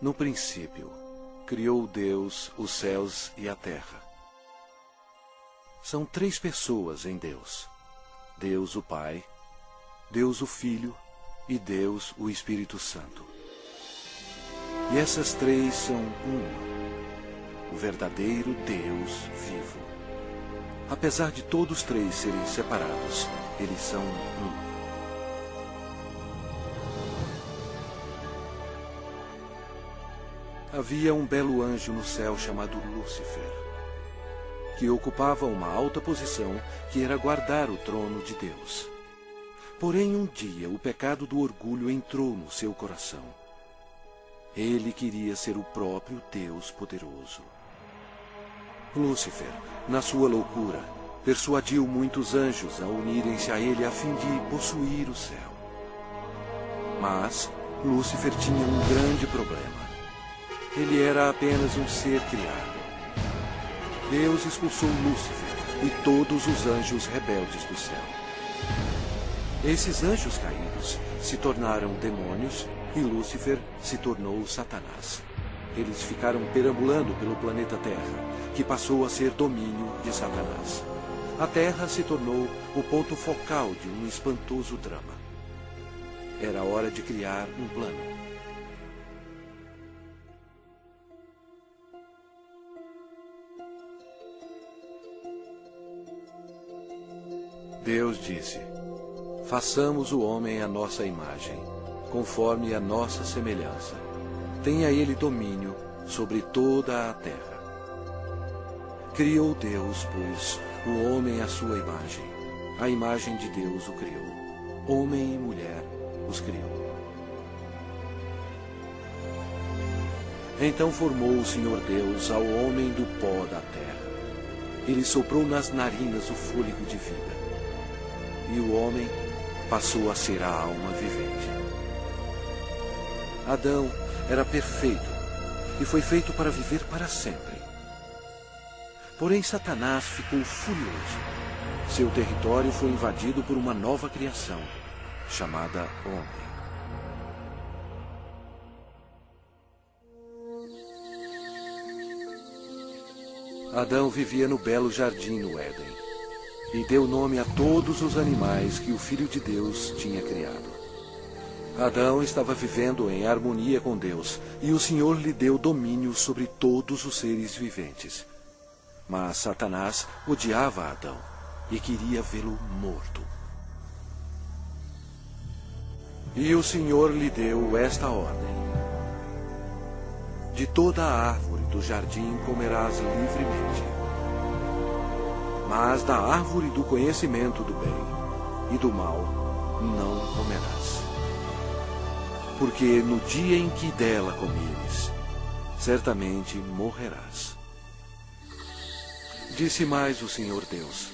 No princípio, criou Deus os céus e a terra. São três pessoas em Deus: Deus o Pai, Deus o Filho e Deus o Espírito Santo. E essas três são uma, o verdadeiro Deus vivo. Apesar de todos três serem separados, eles são um. Havia um belo anjo no céu chamado Lúcifer, que ocupava uma alta posição que era guardar o trono de Deus. Porém, um dia o pecado do orgulho entrou no seu coração. Ele queria ser o próprio Deus poderoso. Lúcifer, na sua loucura, persuadiu muitos anjos a unirem-se a ele a fim de possuir o céu. Mas Lúcifer tinha um grande problema. Ele era apenas um ser criado. Deus expulsou Lúcifer e todos os anjos rebeldes do céu. Esses anjos caídos se tornaram demônios e Lúcifer se tornou Satanás. Eles ficaram perambulando pelo planeta Terra, que passou a ser domínio de Satanás. A Terra se tornou o ponto focal de um espantoso drama. Era hora de criar um plano. Deus disse: façamos o homem à nossa imagem, conforme a nossa semelhança. Tenha ele domínio sobre toda a terra. Criou Deus, pois, o homem à sua imagem. A imagem de Deus o criou. Homem e mulher os criou. Então formou o Senhor Deus ao homem do pó da terra. Ele soprou nas narinas o fôlego de vida. E o homem passou a ser a alma vivente. Adão era perfeito e foi feito para viver para sempre. Porém, Satanás ficou furioso. Seu território foi invadido por uma nova criação, chamada homem. Adão vivia no belo jardim no Éden e deu nome a todos os animais que o Filho de Deus tinha criado. Adão estava vivendo em harmonia com Deus, e o Senhor lhe deu domínio sobre todos os seres viventes. Mas Satanás odiava Adão e queria vê-lo morto. E o Senhor lhe deu esta ordem: de toda a árvore do jardim comerás livremente, mas da árvore do conhecimento do bem e do mal não comerás. Porque no dia em que dela comeres, certamente morrerás. Disse mais o Senhor Deus: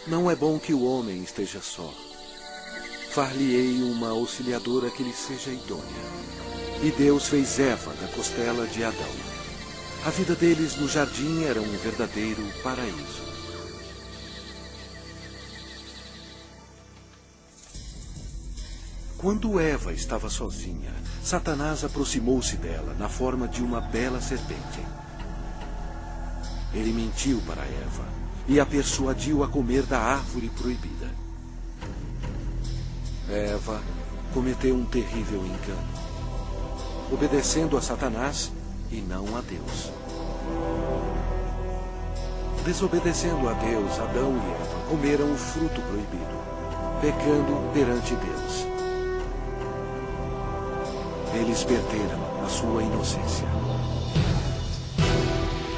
não é bom que o homem esteja só. Far-lhe-ei uma auxiliadora que lhe seja idônea. E Deus fez Eva da costela de Adão. A vida deles no jardim era um verdadeiro paraíso. Quando Eva estava sozinha, Satanás aproximou-se dela na forma de uma bela serpente. Ele mentiu para Eva e a persuadiu a comer da árvore proibida. Eva cometeu um terrível engano, obedecendo a Satanás e não a Deus. Desobedecendo a Deus, Adão e Eva comeram o fruto proibido, pecando perante Deus. Eles perderam a sua inocência.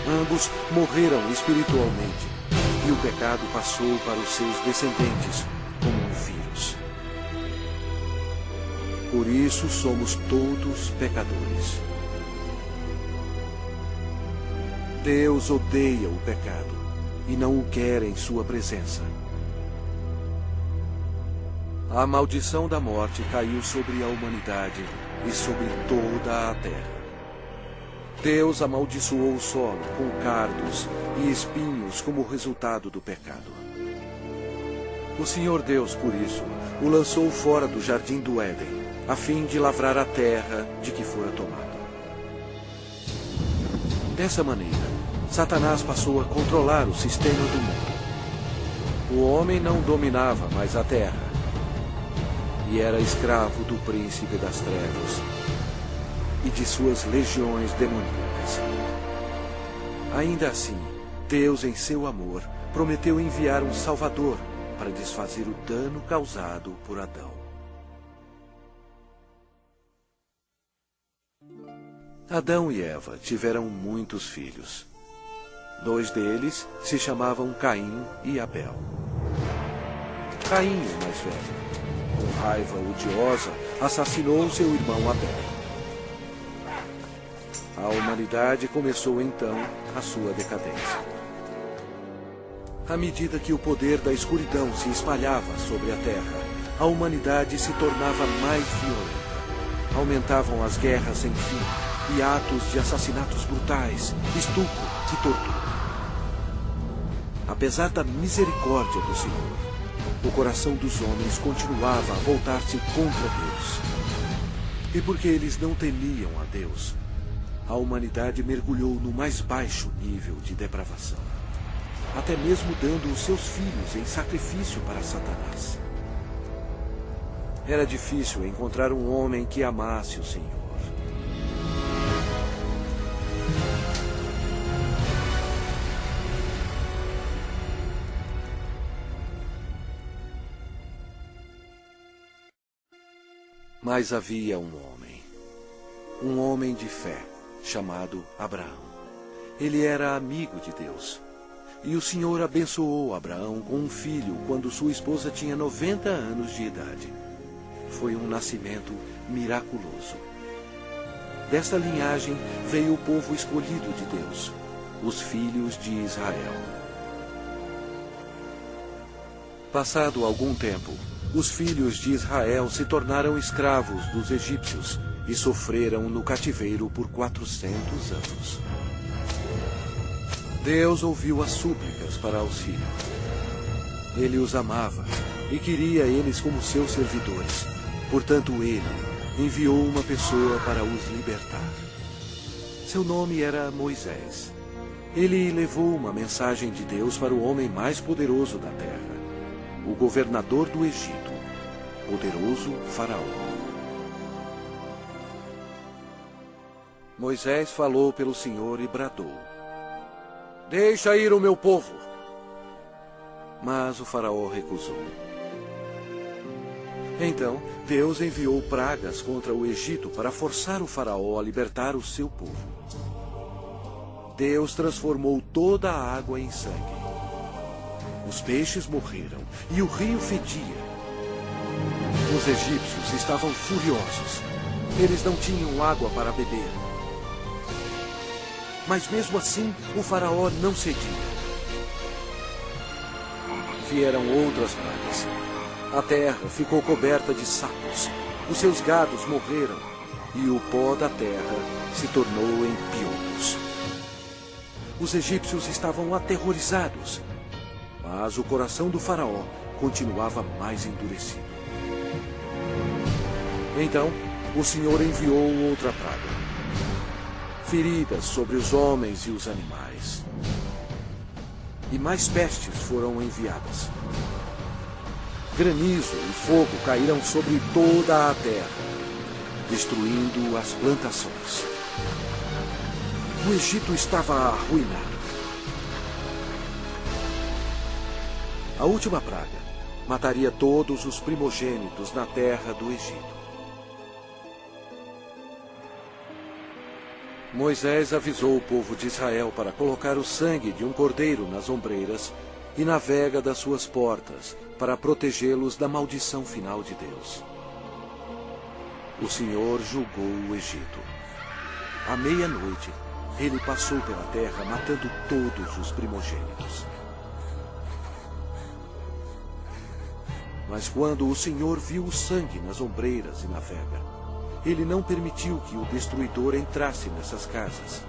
Ambos morreram espiritualmente, e o pecado passou para os seus descendentes como um vírus. Por isso somos todos pecadores. Deus odeia o pecado e não o quer em sua presença. A maldição da morte caiu sobre a humanidade e sobre toda a terra. Deus amaldiçoou o solo com cardos e espinhos como resultado do pecado. O Senhor Deus, por isso, o lançou fora do jardim do Éden, a fim de lavrar a terra de que fora tomado. Dessa maneira, Satanás passou a controlar o sistema do mundo. O homem não dominava mais a terra e era escravo do príncipe das trevas e de suas legiões demoníacas. Ainda assim, Deus, em seu amor, prometeu enviar um Salvador para desfazer o dano causado por Adão. Adão e Eva tiveram muitos filhos. 2 deles se chamavam Caim e Abel. Caim, o mais velho, com raiva odiosa, assassinou seu irmão Abel. A humanidade começou então a sua decadência. À medida que o poder da escuridão se espalhava sobre a terra, a humanidade se tornava mais violenta. Aumentavam as guerras sem fim e atos de assassinatos brutais, estupro e tortura. Apesar da misericórdia do Senhor, o coração dos homens continuava a voltar-se contra Deus. E porque eles não temiam a Deus, a humanidade mergulhou no mais baixo nível de depravação, até mesmo dando os seus filhos em sacrifício para Satanás. Era difícil encontrar um homem que amasse o Senhor. Mas havia um homem de fé, chamado Abraão. Ele era amigo de Deus. E o Senhor abençoou Abraão com um filho quando sua esposa tinha 90 anos de idade. Foi um nascimento miraculoso. Desta linhagem veio o povo escolhido de Deus, os filhos de Israel. Passado algum tempo, os filhos de Israel se tornaram escravos dos egípcios e sofreram no cativeiro por 400 anos. Deus ouviu as súplicas para auxílio. Ele os amava e queria eles como seus servidores. Portanto, ele enviou uma pessoa para os libertar. Seu nome era Moisés. Ele levou uma mensagem de Deus para o homem mais poderoso da terra, o governador do Egito, poderoso Faraó. Moisés falou pelo Senhor e bradou: "Deixa ir o meu povo." Mas o Faraó recusou. Então, Deus enviou pragas contra o Egito para forçar o Faraó a libertar o seu povo. Deus transformou toda a água em sangue. Os peixes morreram e o rio fedia. Os egípcios estavam furiosos. Eles não tinham água para beber. Mas mesmo assim, o Faraó não cedia. Vieram outras pragas. A terra ficou coberta de sapos. Os seus gados morreram e o pó da terra se tornou em piolhos. Os egípcios estavam aterrorizados, mas o coração do Faraó continuava mais endurecido. Então, o Senhor enviou outra praga: feridas sobre os homens e os animais. E mais pestes foram enviadas. Granizo e fogo caíram sobre toda a terra, destruindo as plantações. O Egito estava arruinado. A última praga mataria todos os primogênitos na terra do Egito. Moisés avisou o povo de Israel para colocar o sangue de um cordeiro nas ombreiras e na vega das suas portas, para protegê-los da maldição final de Deus. O Senhor julgou o Egito. À meia-noite, ele passou pela terra matando todos os primogênitos. Mas quando o Senhor viu o sangue nas ombreiras e na vega, ele não permitiu que o destruidor entrasse nessas casas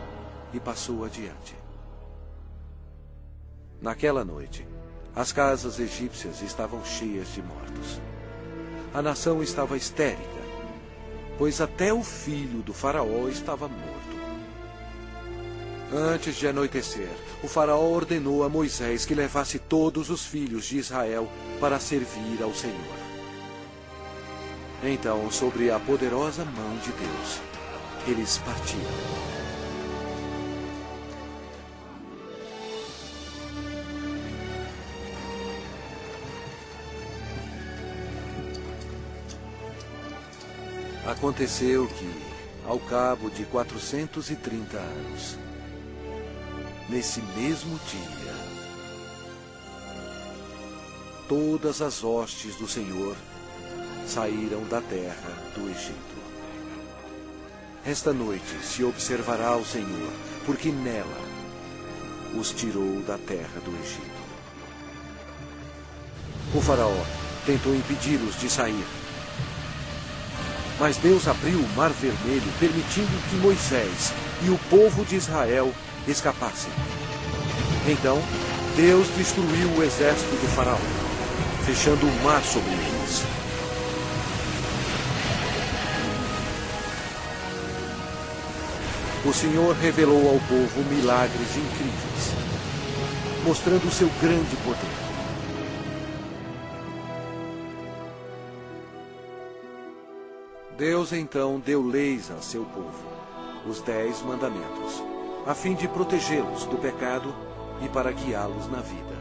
e passou adiante. Naquela noite, as casas egípcias estavam cheias de mortos. A nação estava histérica, pois até o filho do Faraó estava morto. Antes de anoitecer, o faraó ordenou a Moisés que levasse todos os filhos de Israel para servir ao Senhor. Então, sobre a poderosa mão de Deus, eles partiram. Aconteceu que, ao cabo de 430 anos, nesse mesmo dia, todas as hostes do Senhor saíram da terra do Egito. Esta noite se observará o Senhor, porque nela os tirou da terra do Egito. O faraó tentou impedi-los de sair, mas Deus abriu o Mar Vermelho, permitindo que Moisés e o povo de Israel escapassem. Então, Deus destruiu o exército do faraó, fechando o mar sobre eles. O Senhor revelou ao povo milagres incríveis, mostrando o seu grande poder. Deus então deu leis a seu povo, os 10 mandamentos, a fim de protegê-los do pecado e para guiá-los na vida.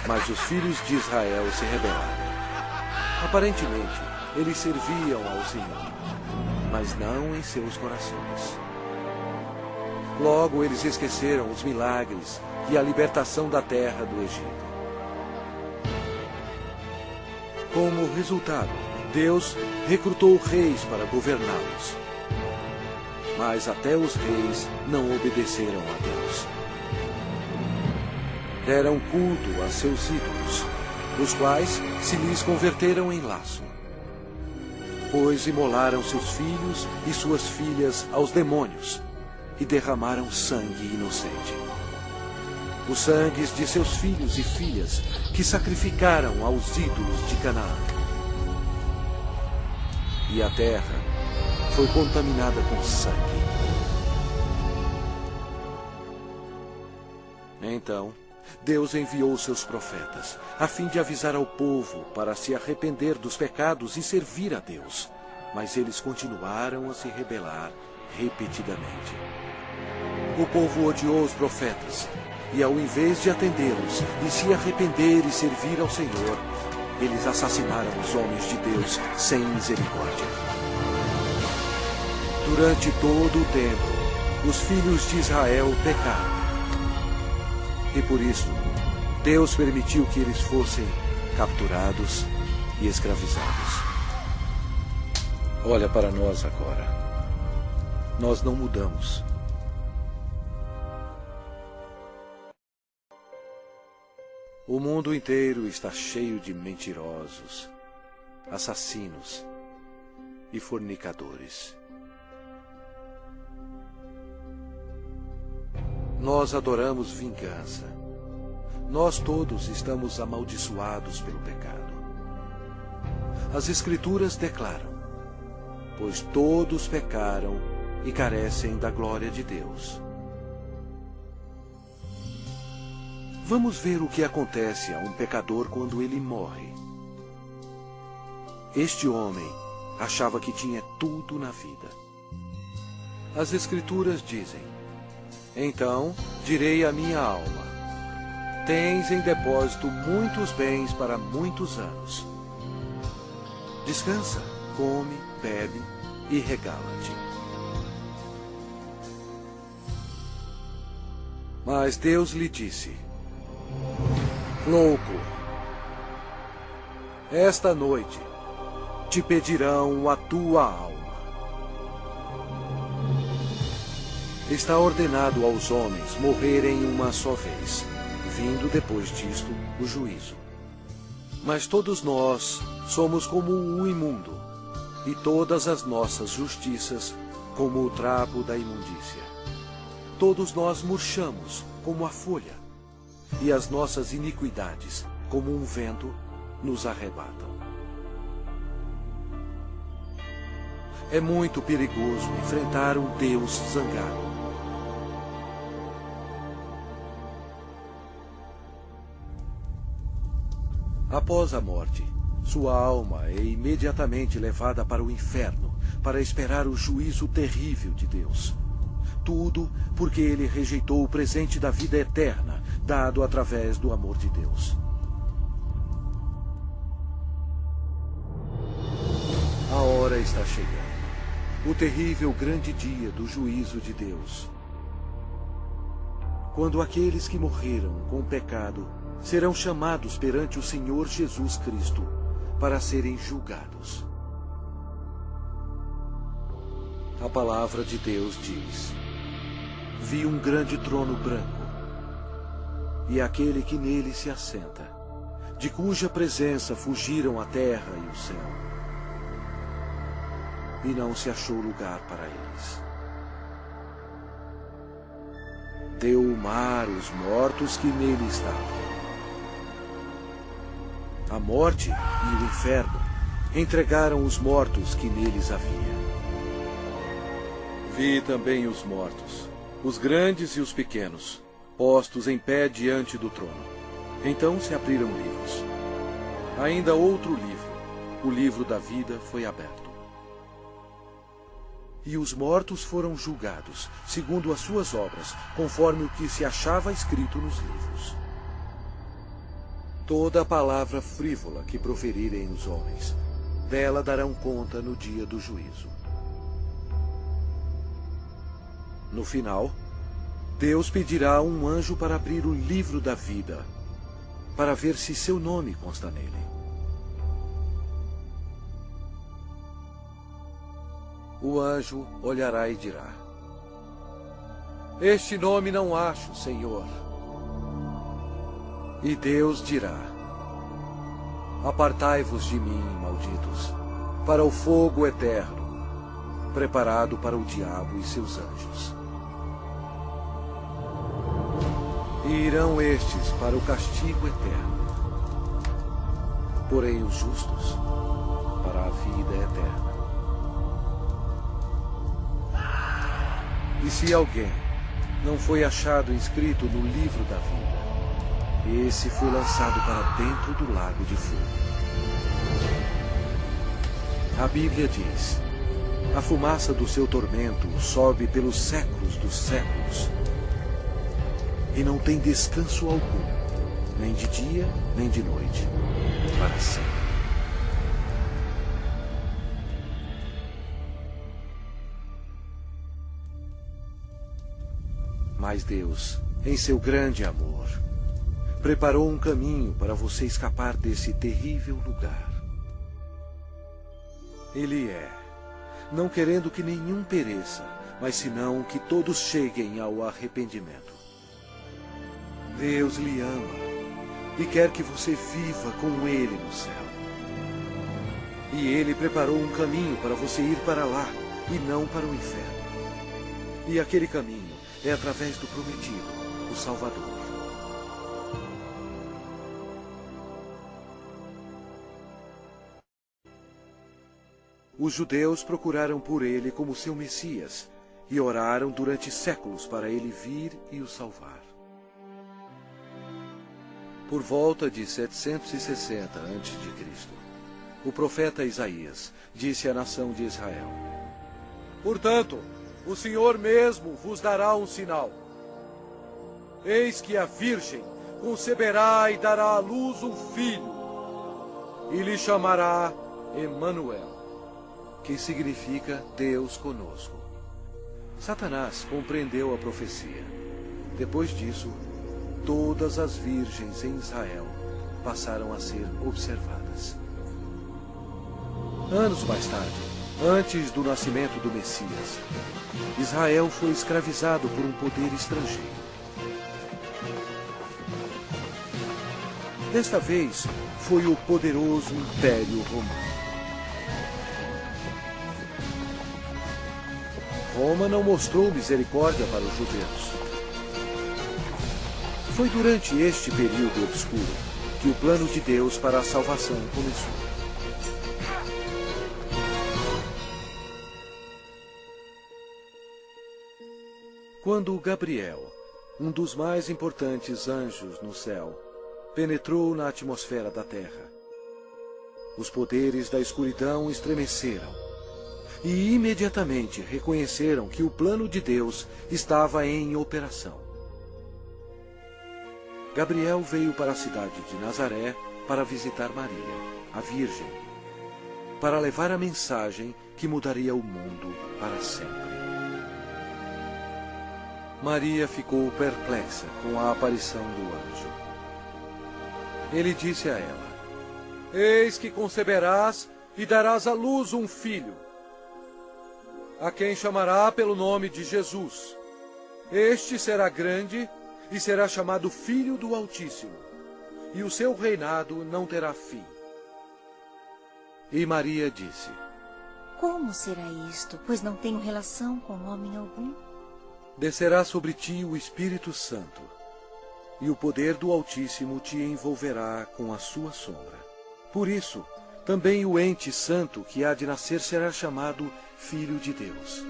Mas os filhos de Israel se rebelaram. Aparentemente, eles serviam ao Senhor, mas não em seus corações. Logo, eles esqueceram os milagres e a libertação da terra do Egito. Como resultado, Deus recrutou reis para governá-los. Mas até os reis não obedeceram a Deus. Deram culto a seus ídolos, os quais se lhes converteram em laço. Pois imolaram seus filhos e suas filhas aos demônios e derramaram sangue inocente. Os sangues de seus filhos e filhas que sacrificaram aos ídolos de Canaã. E a terra foi contaminada com sangue. Então, Deus enviou seus profetas, a fim de avisar ao povo para se arrepender dos pecados e servir a Deus. Mas eles continuaram a se rebelar repetidamente. O povo odiou os profetas, e ao invés de atendê-los e se arrepender e servir ao Senhor, eles assassinaram os homens de Deus sem misericórdia. Durante todo o tempo, os filhos de Israel pecaram. E por isso, Deus permitiu que eles fossem capturados e escravizados. Olha para nós agora. Nós não mudamos. O mundo inteiro está cheio de mentirosos, assassinos e fornicadores. Nós adoramos vingança. Nós todos estamos amaldiçoados pelo pecado. As Escrituras declaram: pois todos pecaram e carecem da glória de Deus. Vamos ver o que acontece a um pecador quando ele morre. Este homem achava que tinha tudo na vida. As Escrituras dizem: então direi à minha alma: tens em depósito muitos bens para muitos anos. Descansa, come, bebe e regala-te. Mas Deus lhe disse: louco, esta noite te pedirão a tua alma. Está ordenado aos homens morrerem uma só vez, vindo depois disto o juízo. Mas todos nós somos como o imundo, e todas as nossas justiças como o trapo da imundícia. Todos nós murchamos como a folha, e as nossas iniquidades, como um vento, nos arrebatam. É muito perigoso enfrentar um Deus zangado. Após a morte, sua alma é imediatamente levada para o inferno para esperar o juízo terrível de Deus. Tudo porque ele rejeitou o presente da vida eterna, dado através do amor de Deus. A hora está chegando. O terrível grande dia do juízo de Deus. Quando aqueles que morreram com o pecado serão chamados perante o Senhor Jesus Cristo para serem julgados. A palavra de Deus diz: vi um grande trono branco, e aquele que nele se assenta, de cuja presença fugiram a terra e o céu. E não se achou lugar para eles. Deu o mar os mortos que nele estavam. A morte e o inferno entregaram os mortos que neles havia. Vi também os mortos, os grandes e os pequenos, postos em pé diante do trono. Então se abriram livros. Ainda outro livro, o livro da vida, foi aberto. E os mortos foram julgados, segundo as suas obras, conforme o que se achava escrito nos livros. Toda a palavra frívola que proferirem os homens, dela darão conta no dia do juízo. No final, Deus pedirá a um anjo para abrir o livro da vida, para ver se seu nome consta nele. O anjo olhará e dirá: este nome não acho, Senhor. E Deus dirá: apartai-vos de mim, malditos, para o fogo eterno, preparado para o diabo e seus anjos. E irão estes para o castigo eterno, porém os justos para a vida eterna. E se alguém não foi achado inscrito no livro da vida, esse foi lançado para dentro do lago de fogo. A Bíblia diz: a fumaça do seu tormento sobe pelos séculos dos séculos, e não tem descanso algum, nem de dia, nem de noite, para sempre. Mas Deus, em seu grande amor, preparou um caminho para você escapar desse terrível lugar. Ele não querendo que nenhum pereça, mas senão que todos cheguem ao arrependimento. Deus lhe ama e quer que você viva com Ele no céu. E Ele preparou um caminho para você ir para lá e não para o inferno. E aquele caminho é através do prometido, o Salvador. Os judeus procuraram por ele como seu Messias e oraram durante séculos para ele vir e o salvar. Por volta de 760 a.C., o profeta Isaías disse à nação de Israel: portanto, o Senhor mesmo vos dará um sinal. Eis que a virgem conceberá e dará à luz um filho, e lhe chamará Emanuel, que significa Deus conosco. Satanás compreendeu a profecia. Depois disso, todas as virgens em Israel passaram a ser observadas. Anos mais tarde, antes do nascimento do Messias, Israel foi escravizado por um poder estrangeiro. Desta vez, foi o poderoso Império Romano. Roma não mostrou misericórdia para os judeus. Foi durante este período obscuro que o plano de Deus para a salvação começou. Quando Gabriel, um dos mais importantes anjos no céu, penetrou na atmosfera da terra, os poderes da escuridão estremeceram e imediatamente reconheceram que o plano de Deus estava em operação. Gabriel veio para a cidade de Nazaré para visitar Maria, a Virgem, para levar a mensagem que mudaria o mundo para sempre. Maria ficou perplexa com a aparição do anjo. Ele disse a ela: Eis que conceberás e darás à luz um filho, a quem chamará pelo nome de Jesus. Este será grande e será chamado Filho do Altíssimo, e o seu reinado não terá fim. E Maria disse: Como será isto, pois não tenho relação com homem algum? Descerá sobre ti o Espírito Santo, e o poder do Altíssimo te envolverá com a sua sombra. Por isso, também o ente santo que há de nascer será chamado Filho de Deus.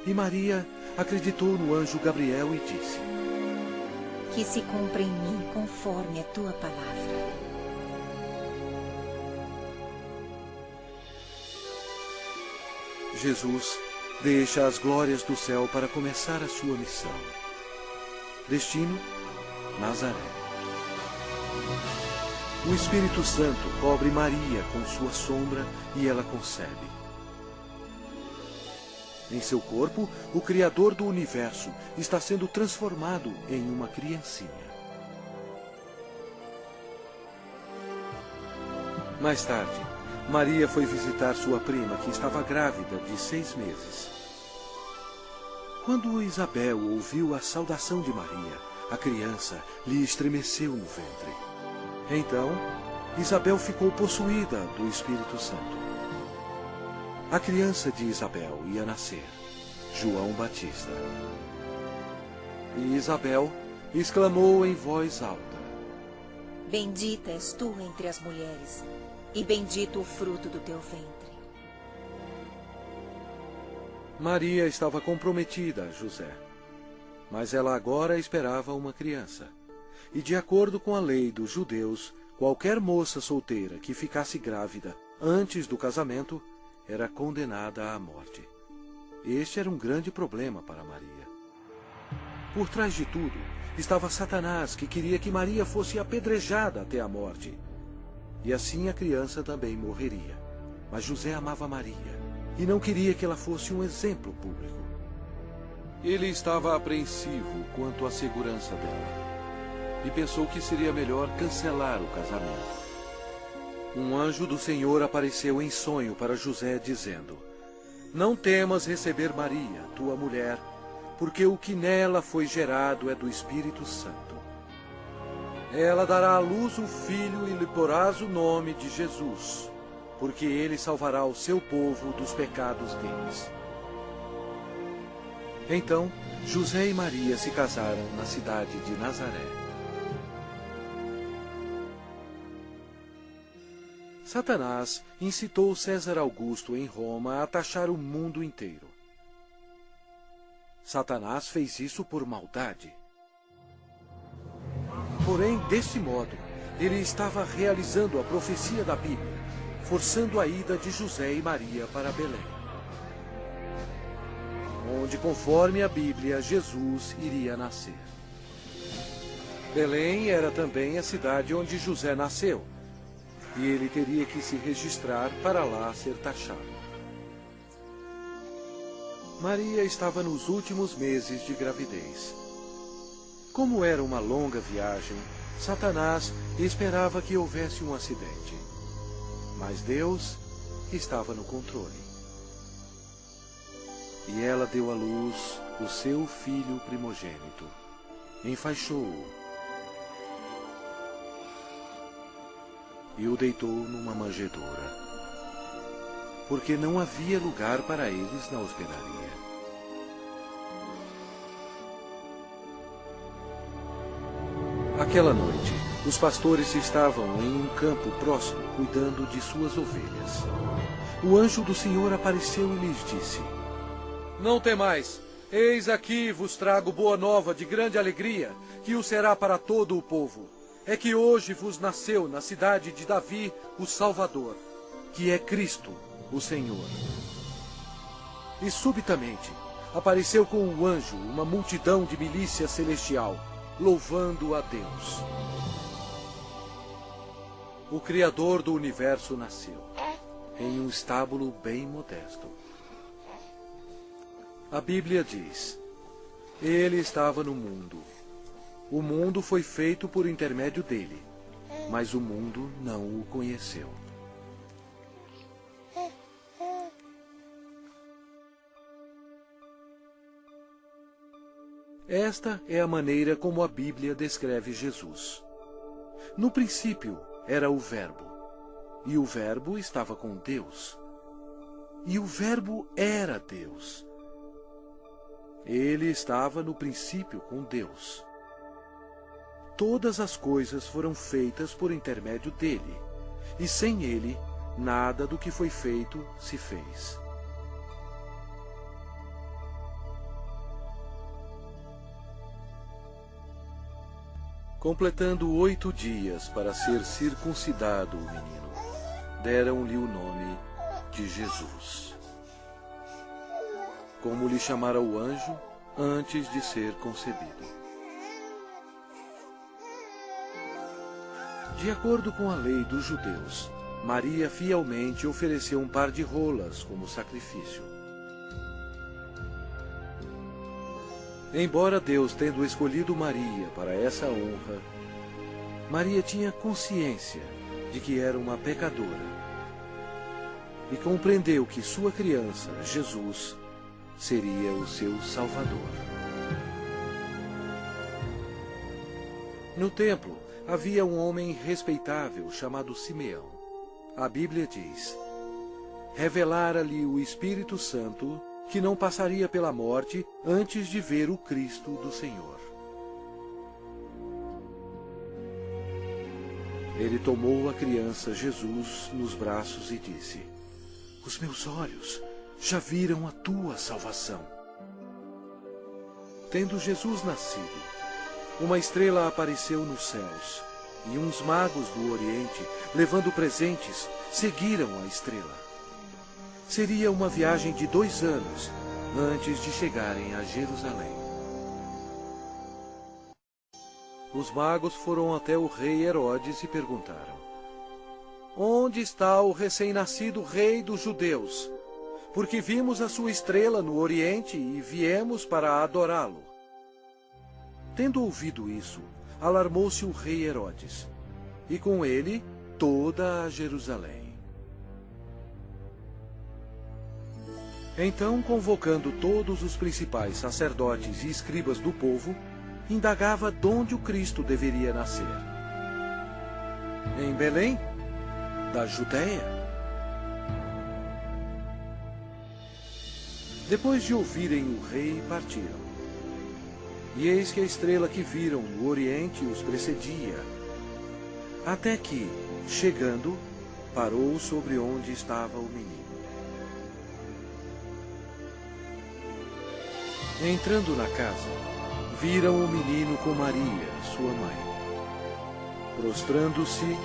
E Maria acreditou no anjo Gabriel e disse: Que se cumpra em mim conforme a tua palavra. Jesus deixa as glórias do céu para começar a sua missão. Destino: Nazaré. O Espírito Santo cobre Maria com sua sombra e ela concebe. Em seu corpo, o Criador do universo está sendo transformado em uma criancinha. Mais tarde, Maria foi visitar sua prima, que estava grávida de 6 meses. Quando Isabel ouviu a saudação de Maria, a criança lhe estremeceu no ventre. Então, Isabel ficou possuída do Espírito Santo. A criança de Isabel ia nascer, João Batista. E Isabel exclamou em voz alta: Bendita és tu entre as mulheres, e bendito o fruto do teu ventre. Maria estava comprometida a José, mas ela agora esperava uma criança. E de acordo com a lei dos judeus, qualquer moça solteira que ficasse grávida antes do casamento era condenada à morte. Este era um grande problema para Maria. Por trás de tudo estava Satanás, que queria que Maria fosse apedrejada até a morte. E assim a criança também morreria. Mas José amava Maria e não queria que ela fosse um exemplo público. Ele estava apreensivo quanto à segurança dela e pensou que seria melhor cancelar o casamento. Um anjo do Senhor apareceu em sonho para José, dizendo: Não temas receber Maria, tua mulher, porque o que nela foi gerado é do Espírito Santo. Ela dará à luz um filho e lhe porás o nome de Jesus, porque ele salvará o seu povo dos pecados deles. Então, José e Maria se casaram na cidade de Nazaré. Satanás incitou César Augusto em Roma a taxar o mundo inteiro. Satanás fez isso por maldade. Porém, desse modo, ele estava realizando a profecia da Bíblia, forçando a ida de José e Maria para Belém, onde, conforme a Bíblia, Jesus iria nascer. Belém era também a cidade onde José nasceu, e ele teria que se registrar para lá ser taxado. Maria estava nos últimos meses de gravidez. Como era uma longa viagem, Satanás esperava que houvesse um acidente. Mas Deus estava no controle. E ela deu à luz o seu filho primogênito. Enfaixou-o e o deitou numa manjedoura, porque não havia lugar para eles na hospedaria. Aquela noite, os pastores estavam em um campo próximo, cuidando de suas ovelhas. O anjo do Senhor apareceu e lhes disse: Não temais, Eis aqui vos trago boa nova de grande alegria, que o será para todo o povo. É que hoje vos nasceu na cidade de Davi o Salvador, que é Cristo, o Senhor. E subitamente apareceu com um anjo uma multidão de milícia celestial, louvando a Deus. O Criador do universo nasceu, em um estábulo bem modesto. A Bíblia diz: Ele estava no mundo. O mundo foi feito por intermédio dele, mas o mundo não o conheceu. Esta é a maneira como a Bíblia descreve Jesus. No princípio era o Verbo, e o Verbo estava com Deus, e o Verbo era Deus. Ele estava no princípio com Deus. Todas as coisas foram feitas por intermédio dele, e sem ele, nada do que foi feito se fez. Completando 8 dias para ser circuncidado o menino, deram-lhe o nome de Jesus, como lhe chamara o anjo antes de ser concebido. De acordo com a lei dos judeus, Maria fielmente ofereceu um par de rolas como sacrifício. Embora Deus tendo escolhido Maria para essa honra, Maria tinha consciência de que era uma pecadora e compreendeu que sua criança, Jesus, seria o seu Salvador. No templo havia um homem respeitável chamado Simeão. A Bíblia diz: revelara-lhe o Espírito Santo que não passaria pela morte antes de ver o Cristo do Senhor. Ele tomou a criança Jesus nos braços e disse: os meus olhos já viram a tua salvação. Tendo Jesus nascido, uma estrela apareceu nos céus, e uns magos do Oriente, levando presentes, seguiram a estrela. Seria uma viagem de 2 anos antes de chegarem a Jerusalém. Os magos foram até o rei Herodes e perguntaram: onde está o recém-nascido rei dos judeus? Porque vimos a sua estrela no Oriente e viemos para adorá-lo. Tendo ouvido isso, alarmou-se o rei Herodes, e com ele toda a Jerusalém. Então, convocando todos os principais sacerdotes e escribas do povo, indagava donde o Cristo deveria nascer. Em Belém, da Judéia. Depois de ouvirem o rei, partiram. E eis que a estrela que viram no Oriente os precedia, até que, chegando, parou sobre onde estava o menino. Entrando na casa, viram o menino com Maria, sua mãe. Prostrando-se,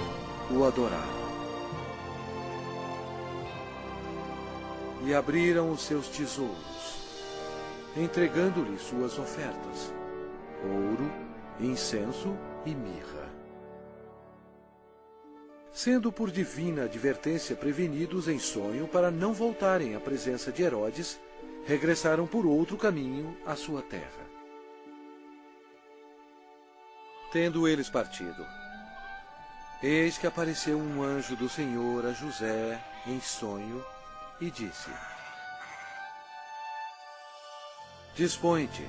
o adoraram. E abriram os seus tesouros, entregando-lhe suas ofertas: ouro, incenso e mirra. Sendo por divina advertência prevenidos em sonho para não voltarem à presença de Herodes, regressaram por outro caminho à sua terra. Tendo eles partido, eis que apareceu um anjo do Senhor a José em sonho e disse: dispõe-te,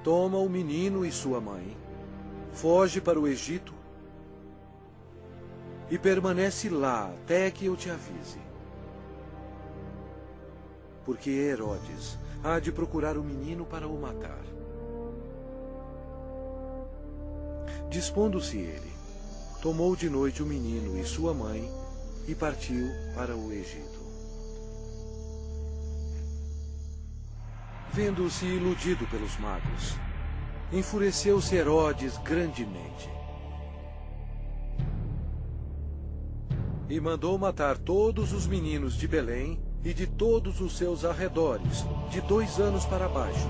toma o menino e sua mãe, foge para o Egito e permanece lá até que eu te avise. Porque Herodes há de procurar o menino para o matar. Dispondo-se ele, tomou de noite o menino e sua mãe e partiu para o Egito. vendo-se iludido pelos magos, enfureceu-se Herodes grandemente e mandou matar todos os meninos de Belém e de todos os seus arredores, de 2 anos para baixo,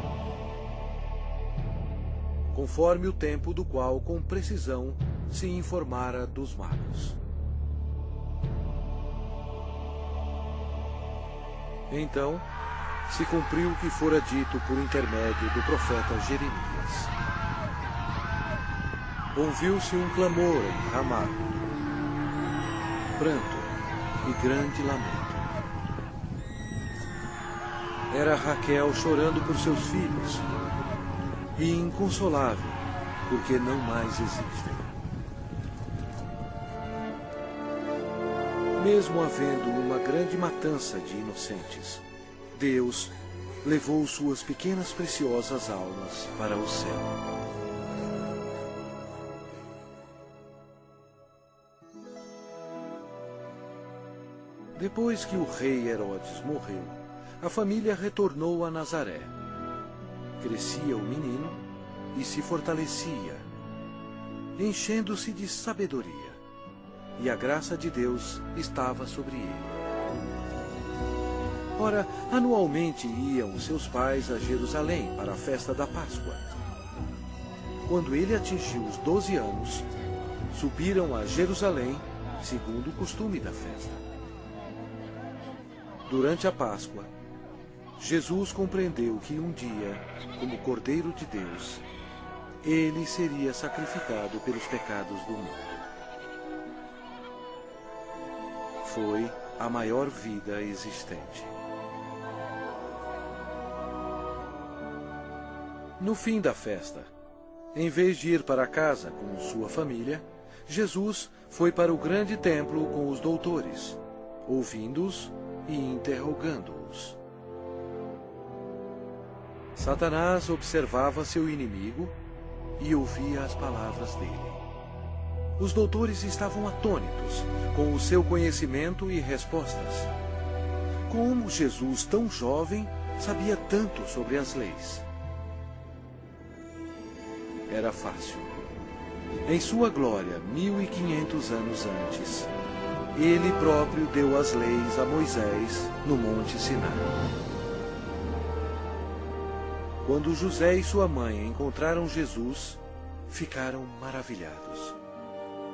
conforme o tempo do qual com precisão se informara dos magos. Então se cumpriu o que fora dito por intermédio do profeta Jeremias. Ouviu-se um clamor em Ramá, pranto e grande lamento. Era Raquel chorando por seus filhos e inconsolável, porque não mais existem. Mesmo havendo uma grande matança de inocentes, Deus levou suas pequenas preciosas almas para o céu. Depois que o rei Herodes morreu, a família retornou a Nazaré. Crescia o menino e se fortalecia, enchendo-se de sabedoria, e a graça de Deus estava sobre ele. Ora, anualmente iam seus pais a Jerusalém para a festa da Páscoa. Quando ele atingiu os 12 anos, subiram a Jerusalém, segundo o costume da festa. Durante a Páscoa, Jesus compreendeu que um dia, como Cordeiro de Deus, ele seria sacrificado pelos pecados do mundo. Foi a maior vida existente. No fim da festa, em vez de ir para casa com sua família, Jesus foi para o grande templo com os doutores, ouvindo-os e interrogando-os. Satanás observava seu inimigo e ouvia as palavras dele. Os doutores estavam atônitos com o seu conhecimento e respostas. Como Jesus, tão jovem, sabia tanto sobre as leis? Era fácil. Em sua glória, 1500 anos antes, ele próprio deu as leis a Moisés no Monte Sinai. Quando José e sua mãe encontraram Jesus, ficaram maravilhados.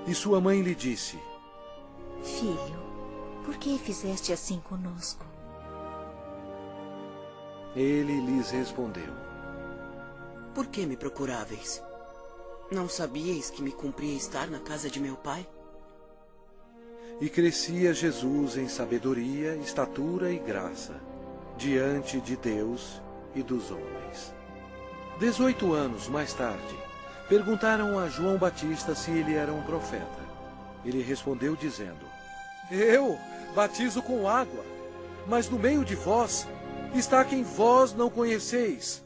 E sua mãe lhe disse: Filho, por que fizeste assim conosco? Ele lhes respondeu: Por que me procuráveis? Não sabíeis que me cumpria estar na casa de meu pai? E crescia Jesus em sabedoria, estatura e graça, diante de Deus e dos homens. 18 anos mais tarde, perguntaram a João Batista se ele era um profeta. Ele respondeu dizendo: Eu batizo com água, mas no meio de vós está quem vós não conheceis,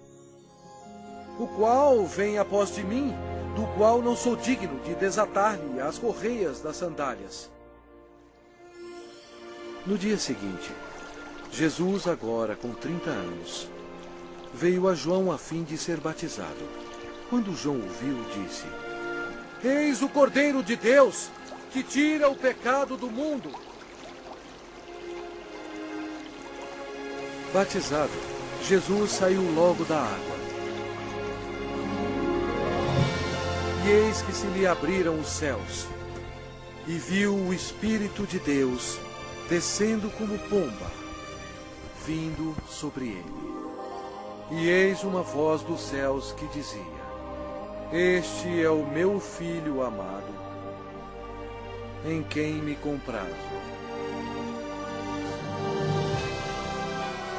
o qual vem após de mim, do qual não sou digno de desatar-lhe as correias das sandálias. No dia seguinte, Jesus, agora com 30 anos, veio a João a fim de ser batizado. Quando João o viu, disse: Eis o Cordeiro de Deus, que tira o pecado do mundo. Batizado, Jesus saiu logo da água. E eis que se lhe abriram os céus, e viu o Espírito de Deus descendo como pomba, vindo sobre ele. E eis uma voz dos céus que dizia: Este é o meu Filho amado, em quem me comprazo.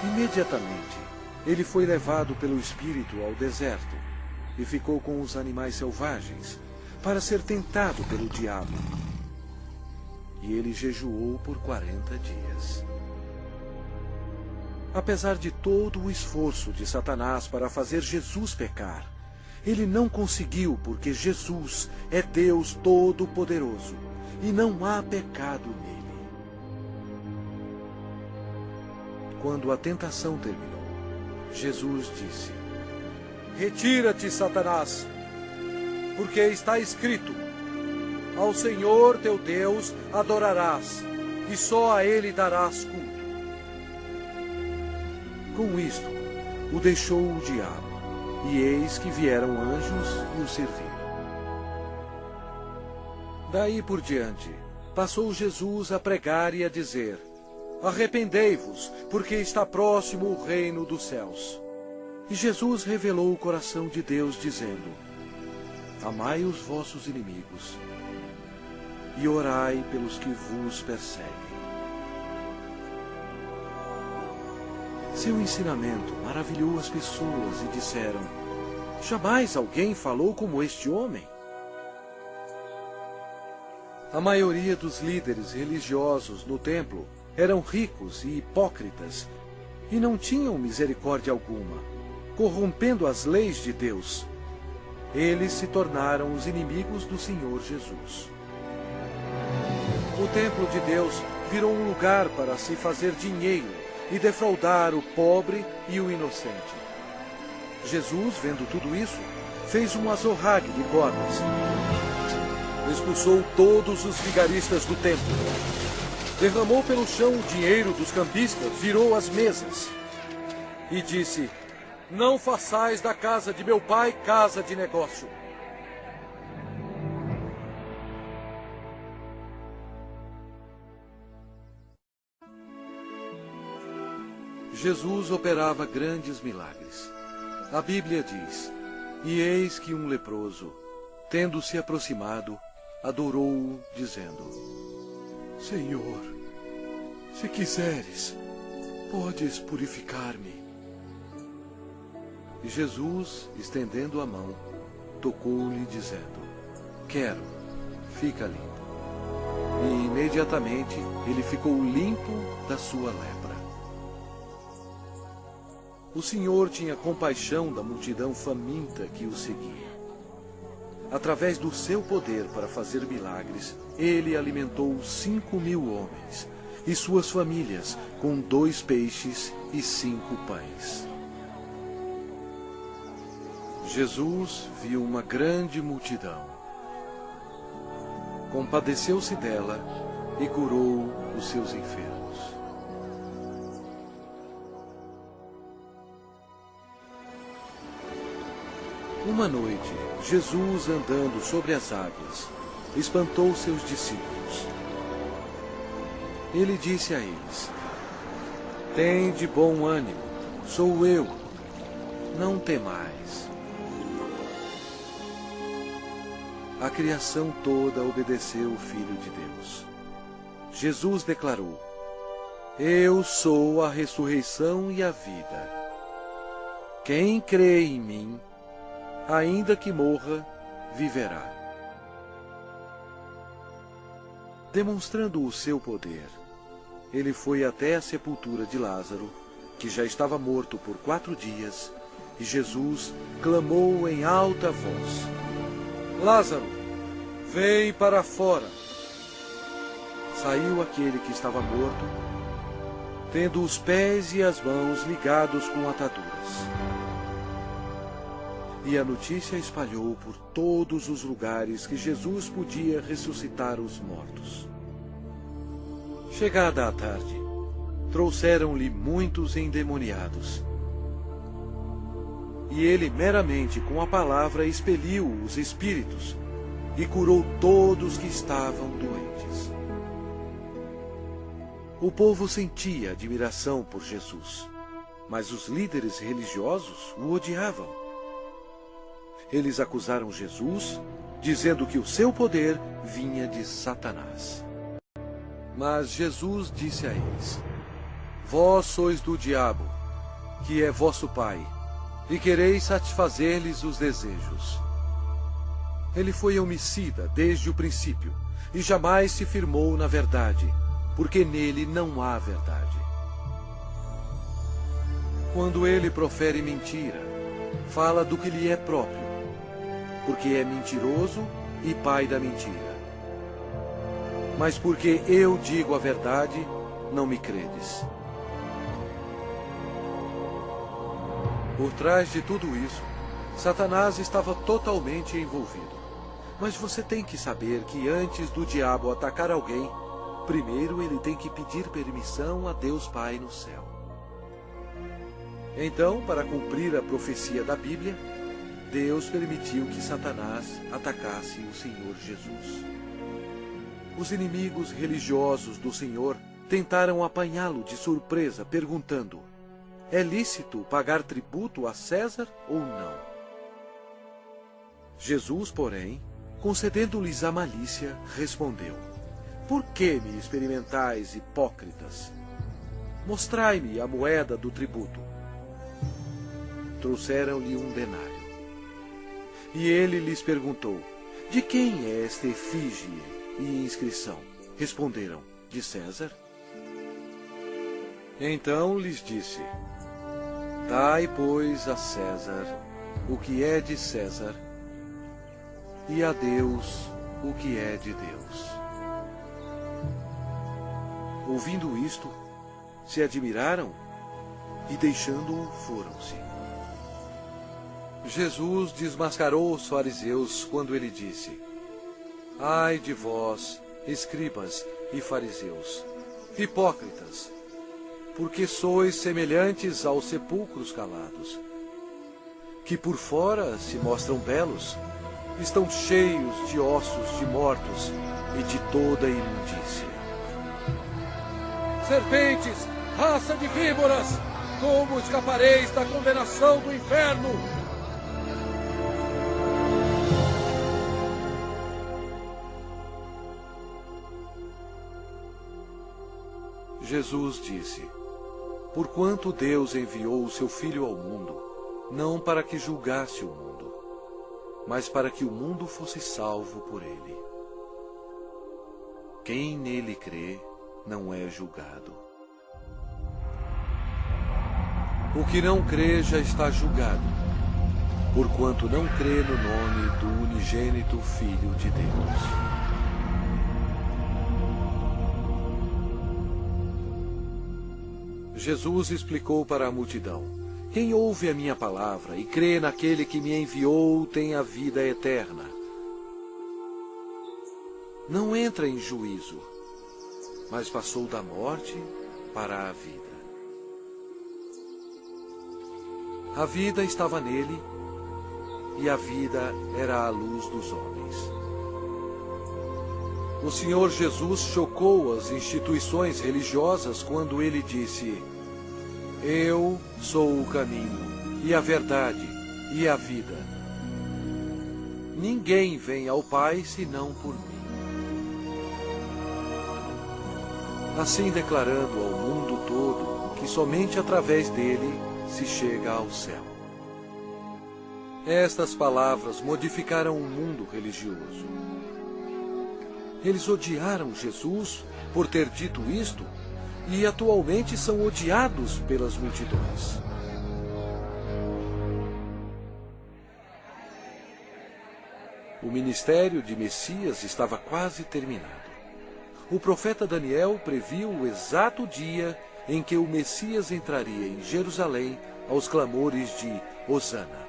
Imediatamente, ele foi levado pelo Espírito ao deserto e ficou com os animais selvagens, para ser tentado pelo diabo. E ele jejuou por 40 dias. Apesar de todo o esforço de Satanás para fazer Jesus pecar, ele não conseguiu, porque Jesus é Deus Todo-Poderoso e não há pecado nele. Quando a tentação terminou, Jesus disse: Retira-te, Satanás, porque está escrito: Ao Senhor teu Deus adorarás, e só a Ele darás culto. Com isto, o deixou o diabo, e eis que vieram anjos e o serviram. Daí por diante, passou Jesus a pregar e a dizer: Arrependei-vos, porque está próximo o reino dos céus. E Jesus revelou o coração de Deus, dizendo: Amai os vossos inimigos, e orai pelos que vos perseguem. Seu ensinamento maravilhou as pessoas e disseram: Jamais alguém falou como este homem. A maioria dos líderes religiosos no templo eram ricos e hipócritas e não tinham misericórdia alguma, corrompendo as leis de Deus. Eles se tornaram os inimigos do Senhor Jesus. O templo de Deus virou um lugar para se fazer dinheiro e defraudar o pobre e o inocente. Jesus, vendo tudo isso, fez um azorrague de cordas. Expulsou todos os vigaristas do templo. Derramou pelo chão o dinheiro dos cambistas, virou as mesas. E disse: Não façais da casa de meu pai casa de negócio. Jesus operava grandes milagres. A Bíblia diz: E eis que um leproso, tendo se aproximado, adorou-o, dizendo: Senhor, se quiseres, podes purificar-me. E Jesus, estendendo a mão, tocou-lhe, dizendo: Quero, fica limpo. E imediatamente ele ficou limpo da sua lepra. O Senhor tinha compaixão da multidão faminta que o seguia. Através do seu poder para fazer milagres, ele alimentou 5.000 homens e suas famílias com 2 peixes e 5 pães. Jesus viu uma grande multidão. Compadeceu-se dela e curou os seus enfermos. Uma noite, Jesus, andando sobre as águas, espantou seus discípulos. Ele disse a eles: Tende bom ânimo, sou eu, não temais. A criação toda obedeceu o Filho de Deus. Jesus declarou: Eu sou a ressurreição e a vida. Quem crê em mim, ainda que morra, viverá. Demonstrando o seu poder, ele foi até a sepultura de Lázaro, que já estava morto por 4 dias, e Jesus clamou em alta voz: Lázaro, vem para fora. Saiu aquele que estava morto, tendo os pés e as mãos ligados com ataduras. E a notícia espalhou por todos os lugares que Jesus podia ressuscitar os mortos. Chegada a tarde, trouxeram-lhe muitos endemoniados. E ele meramente com a palavra expeliu os espíritos e curou todos que estavam doentes. O povo sentia admiração por Jesus, mas os líderes religiosos o odiavam. Eles acusaram Jesus, dizendo que o seu poder vinha de Satanás. Mas Jesus disse a eles: Vós sois do diabo, que é vosso pai, e quereis satisfazer-lhes os desejos. Ele foi homicida desde o princípio, e jamais se firmou na verdade, porque nele não há verdade. Quando ele profere mentira, fala do que lhe é próprio, porque é mentiroso e pai da mentira. Mas porque eu digo a verdade, não me credes. Por trás de tudo isso, Satanás estava totalmente envolvido. Mas você tem que saber que antes do diabo atacar alguém, primeiro ele tem que pedir permissão a Deus Pai no céu. Então, para cumprir a profecia da Bíblia, Deus permitiu que Satanás atacasse o Senhor Jesus. Os inimigos religiosos do Senhor tentaram apanhá-lo de surpresa, perguntando: é lícito pagar tributo a César ou não? Jesus, porém, concedendo-lhes a malícia, respondeu: por que me experimentais, hipócritas? Mostrai-me a moeda do tributo. Trouxeram-lhe um denário. E ele lhes perguntou: de quem é esta efígie e inscrição? Responderam: de César. Então lhes disse: dai, pois, a César o que é de César, e a Deus o que é de Deus. Ouvindo isto, se admiraram e, deixando-o, foram-se. Jesus desmascarou os fariseus quando ele disse: ai de vós, escribas e fariseus, hipócritas, porque sois semelhantes aos sepulcros calados, que por fora se mostram belos, estão cheios de ossos de mortos e de toda imundícia. Serpentes, raça de víboras, como escapareis da condenação do inferno? Jesus disse: porquanto Deus enviou o seu Filho ao mundo, não para que julgasse o mundo, mas para que o mundo fosse salvo por ele. Quem nele crê não é julgado. O que não crê já está julgado, porquanto não crê no nome do unigênito Filho de Deus. Jesus explicou para a multidão: quem ouve a minha palavra e crê naquele que me enviou tem a vida eterna. Não entra em juízo, mas passou da morte para a vida. A vida estava nele, e a vida era a luz dos homens. O Senhor Jesus chocou as instituições religiosas quando ele disse: eu sou o caminho, e a verdade, e a vida. Ninguém vem ao Pai senão por mim. Assim declarando ao mundo todo que somente através dele se chega ao céu. Estas palavras modificaram o mundo religioso. Eles odiaram Jesus por ter dito isto e atualmente são odiados pelas multidões. O ministério de Messias estava quase terminado. O profeta Daniel previu o exato dia em que o Messias entraria em Jerusalém aos clamores de Hosana.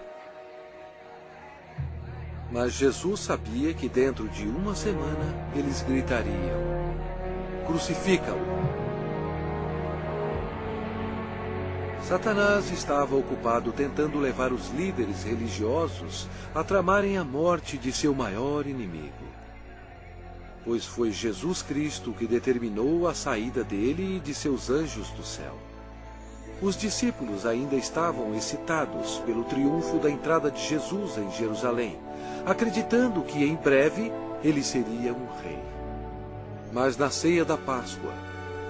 Mas Jesus sabia que dentro de uma semana eles gritariam: crucifica-o! Satanás estava ocupado tentando levar os líderes religiosos a tramarem a morte de seu maior inimigo. Pois foi Jesus Cristo que determinou a saída dele e de seus anjos do céu. Os discípulos ainda estavam excitados pelo triunfo da entrada de Jesus em Jerusalém, acreditando que em breve ele seria um rei. Mas na ceia da Páscoa,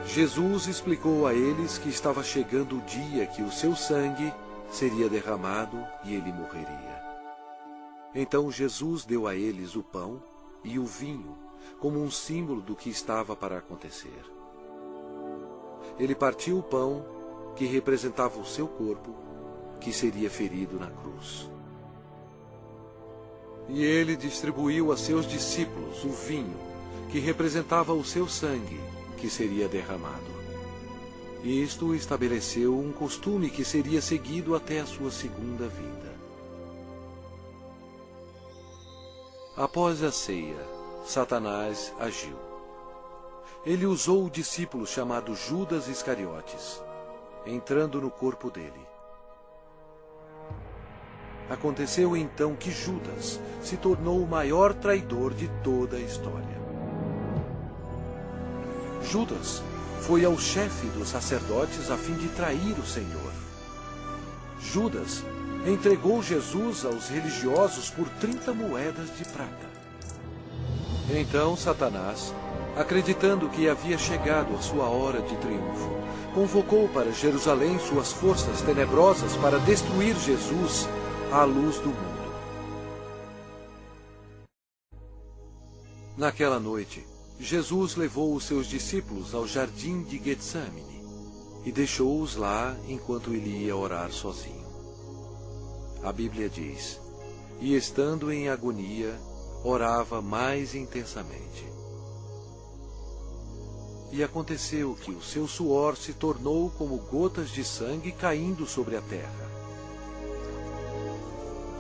Jesus explicou a eles que estava chegando o dia que o seu sangue seria derramado e ele morreria. Então Jesus deu a eles o pão e o vinho, como um símbolo do que estava para acontecer. Ele partiu o pão, que representava o seu corpo, que seria ferido na cruz. E ele distribuiu a seus discípulos o vinho, que representava o seu sangue, que seria derramado. Isto estabeleceu um costume que seria seguido até a sua segunda vinda. Após a ceia, Satanás agiu. Ele usou o discípulo chamado Judas Iscariotes, entrando no corpo dele. Aconteceu então que Judas se tornou o maior traidor de toda a história. Judas foi ao chefe dos sacerdotes a fim de trair o Senhor. Judas entregou Jesus aos religiosos por 30 moedas de prata. Então Satanás, acreditando que havia chegado a sua hora de triunfo, convocou para Jerusalém suas forças tenebrosas para destruir Jesus à luz do mundo. Naquela noite, Jesus levou os seus discípulos ao jardim de Getsemane e deixou-os lá enquanto ele ia orar sozinho. A Bíblia diz: e estando em agonia, orava mais intensamente. E aconteceu que o seu suor se tornou como gotas de sangue caindo sobre a terra.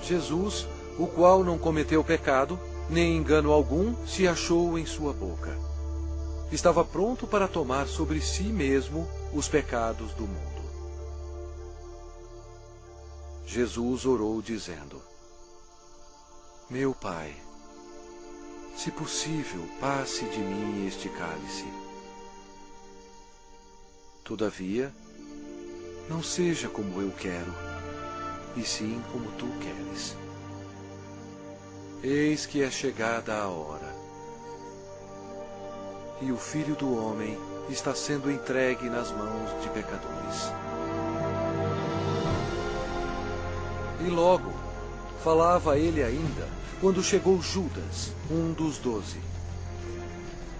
Jesus, o qual não cometeu pecado, nem engano algum se achou em sua boca, estava pronto para tomar sobre si mesmo os pecados do mundo. Jesus orou dizendo: meu Pai, se possível, passe de mim este cálice. Todavia, não seja como eu quero, e sim como tu queres. Eis que é chegada a hora, e o Filho do Homem está sendo entregue nas mãos de pecadores. E logo, falava ele ainda, quando chegou Judas, um dos 12.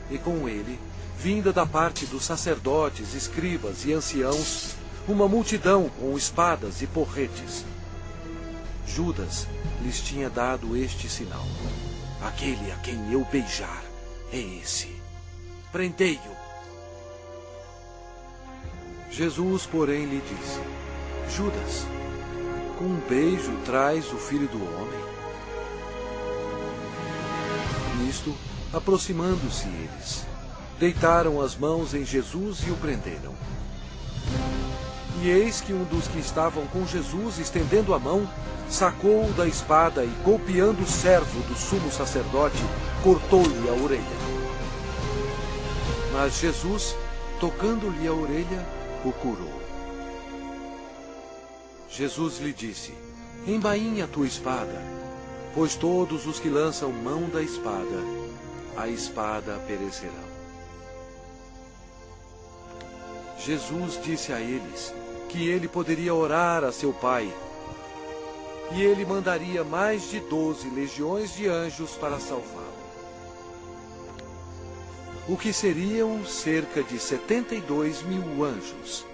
E com ele, vinda da parte dos sacerdotes, escribas e anciãos, uma multidão com espadas e porretes. Judas lhes tinha dado este sinal: aquele a quem eu beijar é esse. Prendei-o. Jesus, porém, lhe disse: Judas, com um beijo traz o Filho do Homem? Nisto, aproximando-se eles, deitaram as mãos em Jesus e o prenderam. E eis que um dos que estavam com Jesus, estendendo a mão, sacou-o da espada e, golpeando o servo do sumo sacerdote, cortou-lhe a orelha. Mas Jesus, tocando-lhe a orelha, o curou. Jesus lhe disse: embainha a tua espada, pois todos os que lançam mão da espada, a espada perecerão. Jesus disse a eles que ele poderia orar a seu Pai, e ele mandaria mais de 12 legiões de anjos para salvá-lo. O que seriam cerca de 72.000 anjos.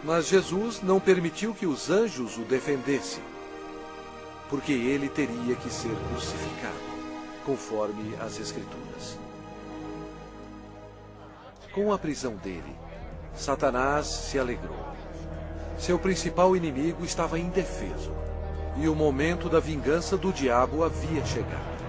Mas Jesus não permitiu que os anjos o defendessem, porque ele teria que ser crucificado, conforme as Escrituras. Com a prisão dele, Satanás se alegrou. Seu principal inimigo estava indefeso, e o momento da vingança do diabo havia chegado.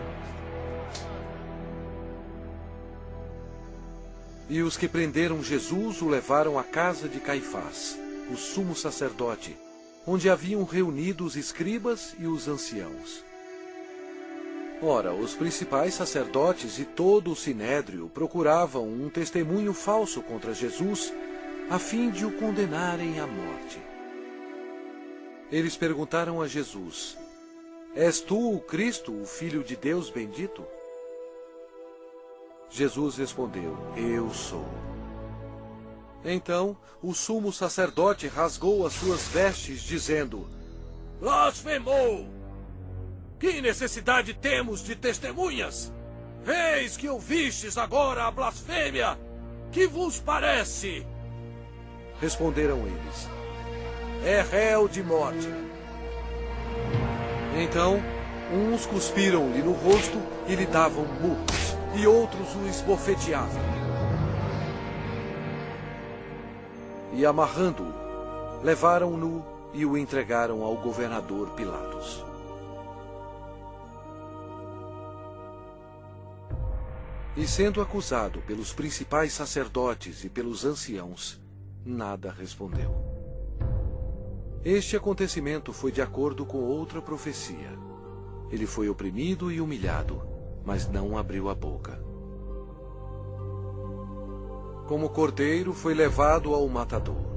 E os que prenderam Jesus o levaram à casa de Caifás, o sumo sacerdote, onde haviam reunido os escribas e os anciãos. Ora, os principais sacerdotes e todo o sinédrio procuravam um testemunho falso contra Jesus, a fim de o condenarem à morte. Eles perguntaram a Jesus: és tu o Cristo, o Filho de Deus bendito? Jesus respondeu: eu sou. Então o sumo sacerdote rasgou as suas vestes, dizendo: blasfemou! Que necessidade temos de testemunhas? Eis que ouvistes agora a blasfêmia! Que vos parece? Responderam eles: é réu de morte. Então, uns cuspiram-lhe no rosto e lhe davam murros, e outros o esbofeteavam. e, amarrando-o, levaram-no e o entregaram ao governador Pilatos. E sendo acusado pelos principais sacerdotes e pelos anciãos, nada respondeu. Este acontecimento foi de acordo com outra profecia. Ele foi oprimido e humilhado, mas não abriu a boca. Como cordeiro foi levado ao matadouro,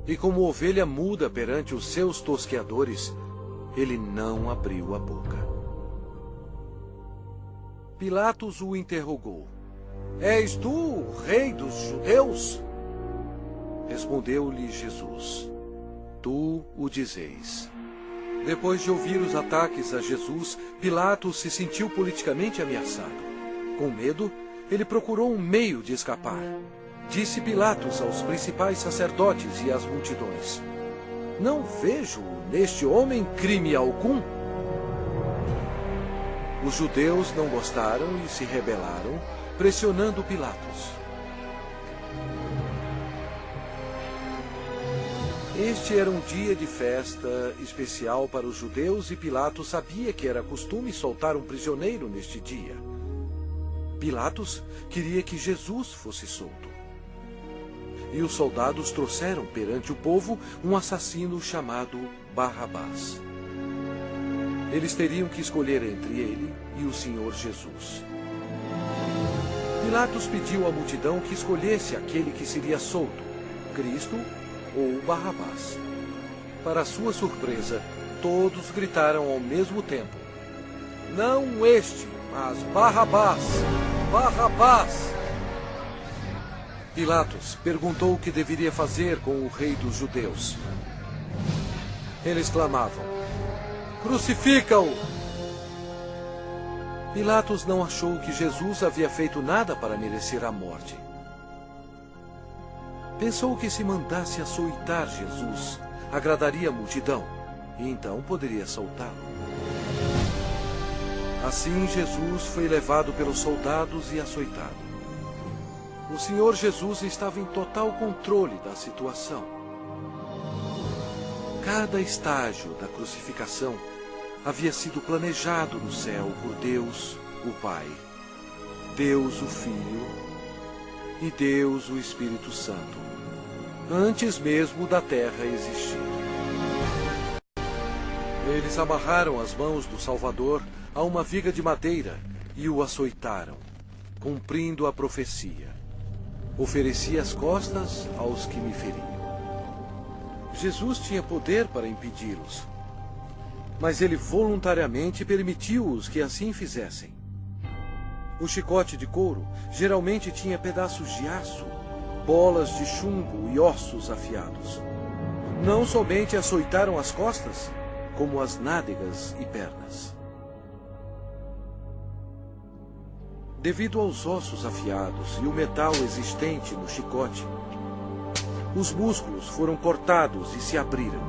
e como ovelha muda perante os seus tosqueadores, ele não abriu a boca. Pilatos o interrogou: És tu o rei dos judeus? Respondeu-lhe Jesus: Tu o dizeis. Depois de ouvir os ataques a Jesus, Pilatos se sentiu politicamente ameaçado. Com medo, ele procurou um meio de escapar. Disse Pilatos aos principais sacerdotes e às multidões: Não vejo neste homem crime algum. Os judeus não gostaram e se rebelaram, pressionando Pilatos. Este era um dia de festa especial para os judeus e Pilatos sabia que era costume soltar um prisioneiro neste dia. Pilatos queria que Jesus fosse solto. E os soldados trouxeram perante o povo um assassino chamado Barrabás. Eles teriam que escolher entre ele e o Senhor Jesus. Pilatos pediu à multidão que escolhesse aquele que seria solto, Cristo ou Barrabás. Para sua surpresa, todos gritaram ao mesmo tempo: Não este, mas Barrabás! Barrabás! Pilatos perguntou o que deveria fazer com o rei dos judeus. Eles clamavam: Crucifica-o! Pilatos não achou que Jesus havia feito nada para merecer a morte. Pensou que se mandasse açoitar Jesus, agradaria a multidão, e então poderia soltá-lo. Assim Jesus foi levado pelos soldados e açoitado. O Senhor Jesus estava em total controle da situação. Cada estágio da crucificação havia sido planejado no céu por Deus, o Pai, Deus, o Filho e Deus, o Espírito Santo, antes mesmo da terra existir. Eles amarraram as mãos do Salvador a uma viga de madeira e o açoitaram, cumprindo a profecia: Ofereci as costas aos que me feriam. Jesus tinha poder para impedi-los, mas ele voluntariamente permitiu-os que assim fizessem. O chicote de couro geralmente tinha pedaços de aço, bolas de chumbo e ossos afiados. Não somente açoitaram as costas, como as nádegas e pernas. Devido aos ossos afiados e o metal existente no chicote, os músculos foram cortados e se abriram.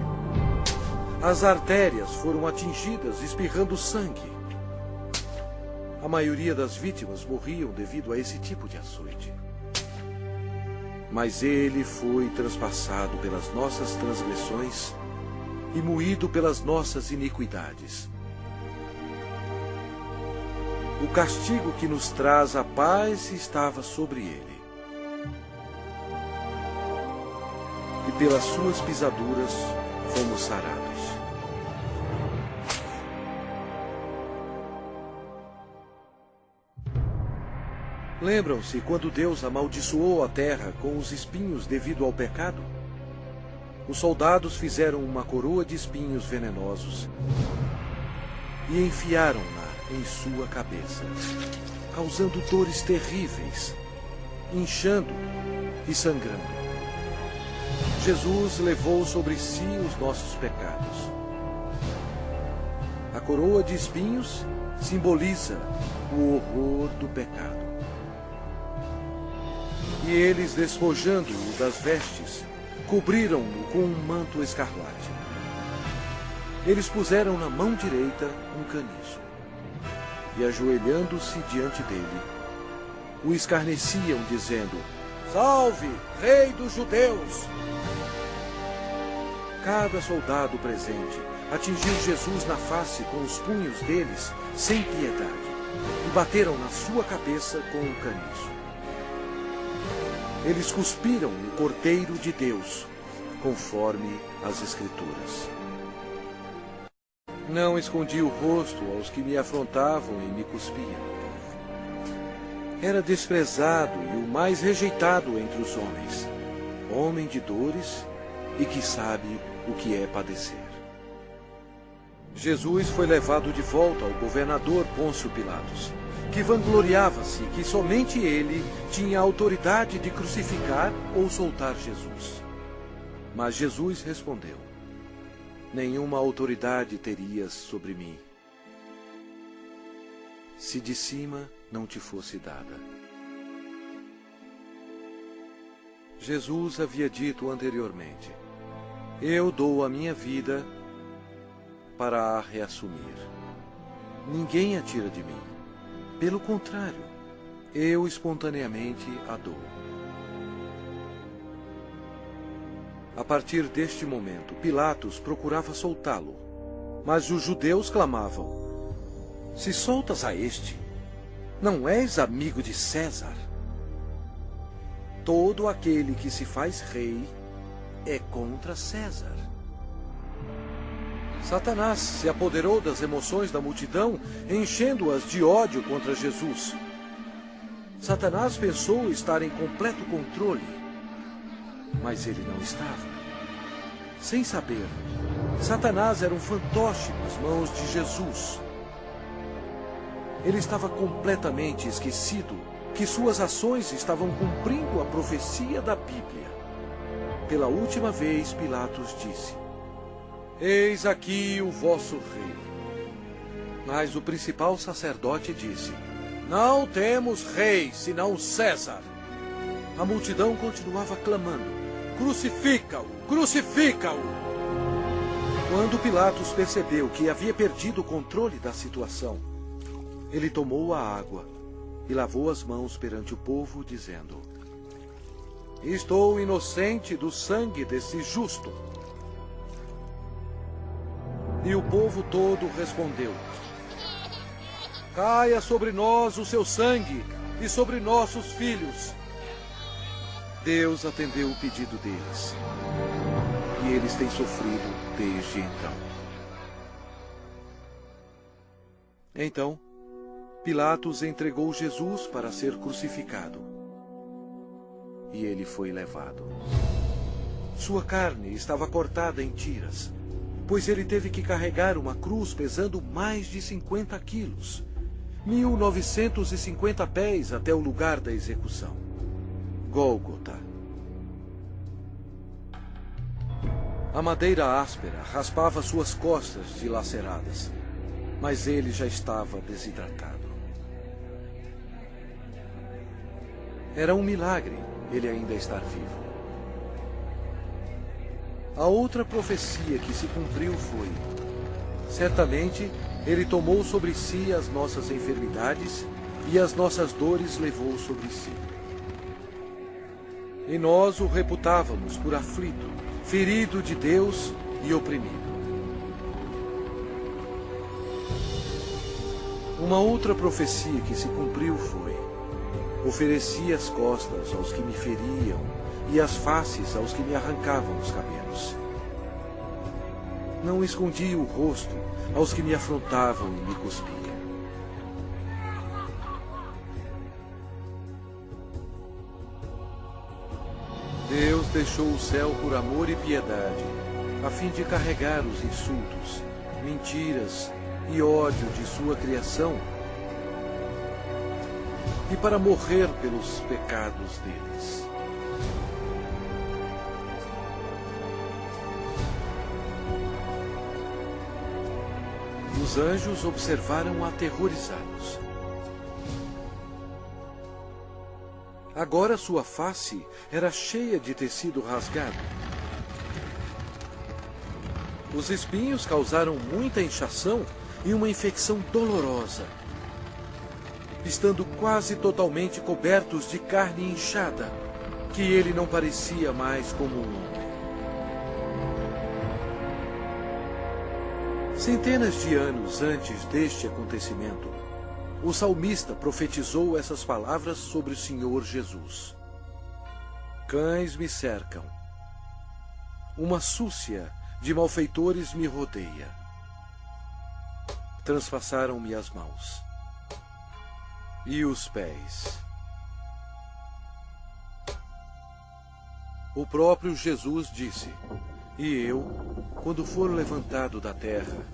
As artérias foram atingidas, espirrando sangue. A maioria das vítimas morriam devido a esse tipo de açoite. Mas ele foi transpassado pelas nossas transgressões e moído pelas nossas iniquidades. O castigo que nos traz a paz estava sobre ele. E pelas suas pisaduras fomos sarados. Lembram-se quando Deus amaldiçoou a terra com os espinhos devido ao pecado? Os soldados fizeram uma coroa de espinhos venenosos e enfiaram-na em sua cabeça, causando dores terríveis, inchando e sangrando. Jesus levou sobre si os nossos pecados. A coroa de espinhos simboliza o horror do pecado. E eles, despojando-o das vestes, cobriram-no com um manto escarlate. Eles puseram na mão direita um caniço, e ajoelhando-se diante dele, o escarneciam, dizendo: Salve, Rei dos Judeus! Cada soldado presente atingiu Jesus na face com os punhos deles, sem piedade, e bateram na sua cabeça com um caniço. Eles cuspiram o Cordeiro de Deus, conforme as Escrituras. Não escondi o rosto aos que me afrontavam e me cuspiam. Era desprezado e o mais rejeitado entre os homens, homem de dores e que sabe o que é padecer. Jesus foi levado de volta ao governador Pôncio Pilatos, que vangloriava-se que somente ele tinha autoridade de crucificar ou soltar Jesus. Mas Jesus respondeu: nenhuma autoridade terias sobre mim, se de cima não te fosse dada. Jesus havia dito anteriormente: eu dou a minha vida para a reassumir. Ninguém a tira de mim. Pelo contrário, eu espontaneamente a dou. A partir deste momento, Pilatos procurava soltá-lo, mas os judeus clamavam: se soltas a este, não és amigo de César? Todo aquele que se faz rei é contra César. Satanás se apoderou das emoções da multidão, enchendo-as de ódio contra Jesus. Satanás pensou estar em completo controle, mas ele não estava. Sem saber, Satanás era um fantoche nas mãos de Jesus. Ele estava completamente esquecido que suas ações estavam cumprindo a profecia da Bíblia. Pela última vez, Pilatos disse: eis aqui o vosso rei. Mas o principal sacerdote disse: não temos rei, senão César. A multidão continuava clamando: crucifica-o, crucifica-o! Quando Pilatos percebeu que havia perdido o controle da situação, ele tomou a água e lavou as mãos perante o povo, dizendo: estou inocente do sangue desse justo. E o povo todo respondeu: caia sobre nós o seu sangue e sobre nossos filhos. Deus atendeu o pedido deles, e eles têm sofrido desde então. Então, Pilatos entregou Jesus para ser crucificado, e ele foi levado. Sua carne estava cortada em tiras, pois ele teve que carregar uma cruz pesando mais de 50 quilos, 1950 pés até o lugar da execução, Gólgota. A madeira áspera raspava suas costas dilaceradas, mas ele já estava desidratado. Era um milagre ele ainda estar vivo. A outra profecia que se cumpriu foi: certamente ele tomou sobre si as nossas enfermidades e as nossas dores levou sobre si. E nós o reputávamos por aflito, ferido de Deus e oprimido. Uma outra profecia que se cumpriu foi: ofereci as costas aos que me feriam e as faces aos que me arrancavam os cabelos. Não escondi o rosto aos que me afrontavam e me cuspiam. Deus deixou o céu por amor e piedade, a fim de carregar os insultos, mentiras e ódio de sua criação, e para morrer pelos pecados deles. Os anjos observaram aterrorizados. Agora sua face era cheia de tecido rasgado. Os espinhos causaram muita inchação e uma infecção dolorosa, estando quase totalmente cobertos de carne inchada. que ele não parecia mais como um homem. Centenas de anos antes deste acontecimento, o salmista profetizou essas palavras sobre o Senhor Jesus. Cães me cercam. Uma súcia de malfeitores me rodeia. Transpassaram-me as mãos e os pés. O próprio Jesus disse: e eu, quando for levantado da terra,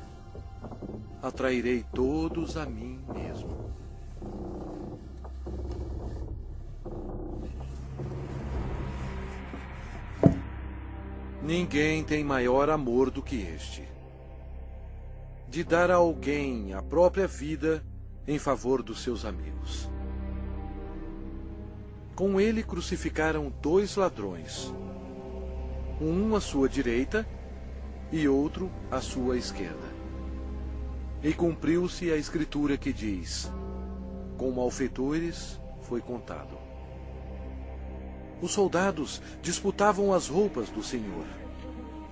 atrairei todos a mim mesmo. Ninguém tem maior amor do que este, de dar a alguém a própria vida em favor dos seus amigos. Com ele crucificaram 2 ladrões, um à sua direita e outro à sua esquerda. E cumpriu-se a escritura que diz: com malfeitores foi contado. Os soldados disputavam as roupas do Senhor.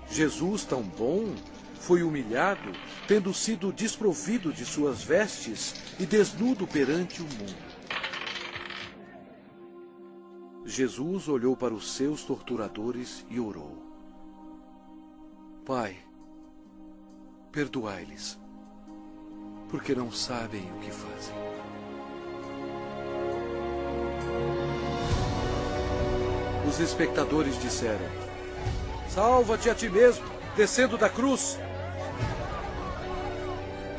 Jesus, tão bom, foi humilhado, tendo sido desprovido de suas vestes e desnudo perante o mundo. Jesus olhou para os seus torturadores e orou: Pai, perdoai-lhes, porque não sabem o que fazem. Os espectadores disseram: salva-te a ti mesmo, descendo da cruz.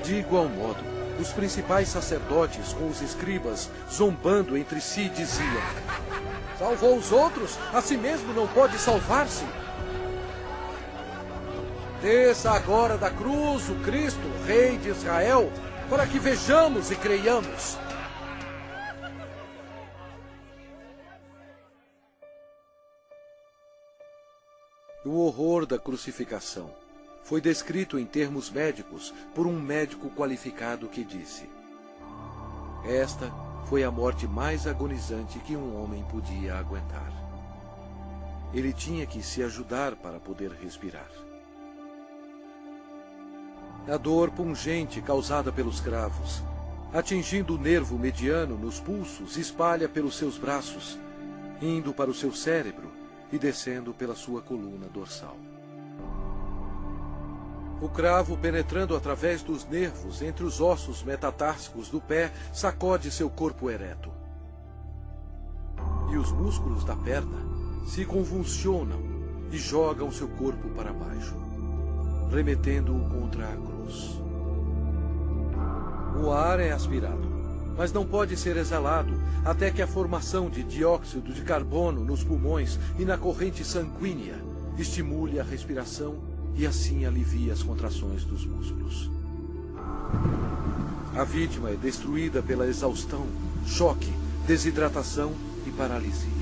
De igual modo, os principais sacerdotes com os escribas, zombando entre si, diziam: salvou os outros, a si mesmo não pode salvar-se. Desça agora da cruz o Cristo, Rei de Israel, para que vejamos e creiamos. O horror da crucificação foi descrito em termos médicos por um médico qualificado que disse: esta foi a morte mais agonizante que um homem podia aguentar. Ele tinha que se ajudar para poder respirar. A dor pungente causada pelos cravos, atingindo o nervo mediano nos pulsos, espalha pelos seus braços, indo para o seu cérebro e descendo pela sua coluna dorsal. O cravo, penetrando através dos nervos entre os ossos metatársicos do pé, sacode seu corpo ereto. E os músculos da perna se convulsionam e jogam seu corpo para baixo, remetendo-o contra a cruz. O ar é aspirado, mas não pode ser exalado até que a formação de dióxido de carbono nos pulmões e na corrente sanguínea estimule a respiração e assim alivie as contrações dos músculos. A vítima é destruída pela exaustão, choque, desidratação e paralisia.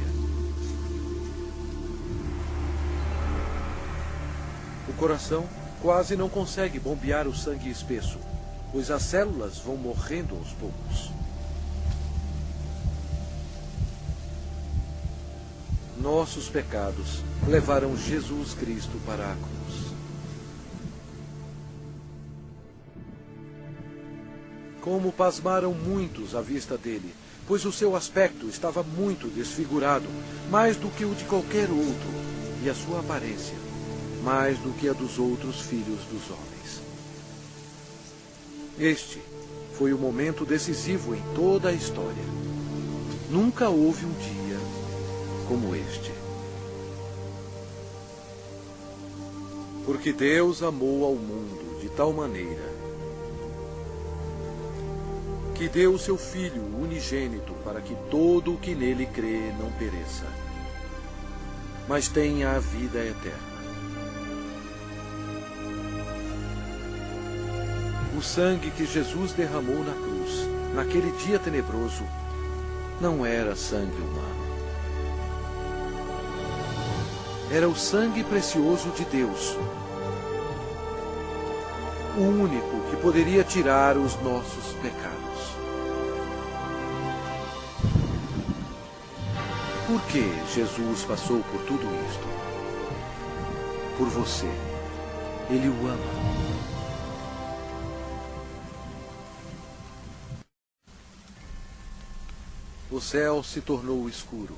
O coração quase não consegue bombear o sangue espesso, pois as células vão morrendo aos poucos. Nossos pecados levaram Jesus Cristo para a cruz. Como pasmaram muitos à vista dele, pois o seu aspecto estava muito desfigurado, mais do que o de qualquer outro, e a sua aparência, mais do que a dos outros filhos dos homens. Este foi o momento decisivo em toda a história. Nunca houve um dia como este. Porque Deus amou ao mundo de tal maneira que deu o seu Filho unigênito para que todo o que nele crê não pereça, mas tenha a vida eterna. O sangue que Jesus derramou na cruz, naquele dia tenebroso, não era sangue humano. Era o sangue precioso de Deus, o único que poderia tirar os nossos pecados. Por que Jesus passou por tudo isto? Por você. Ele o ama. O céu se tornou escuro,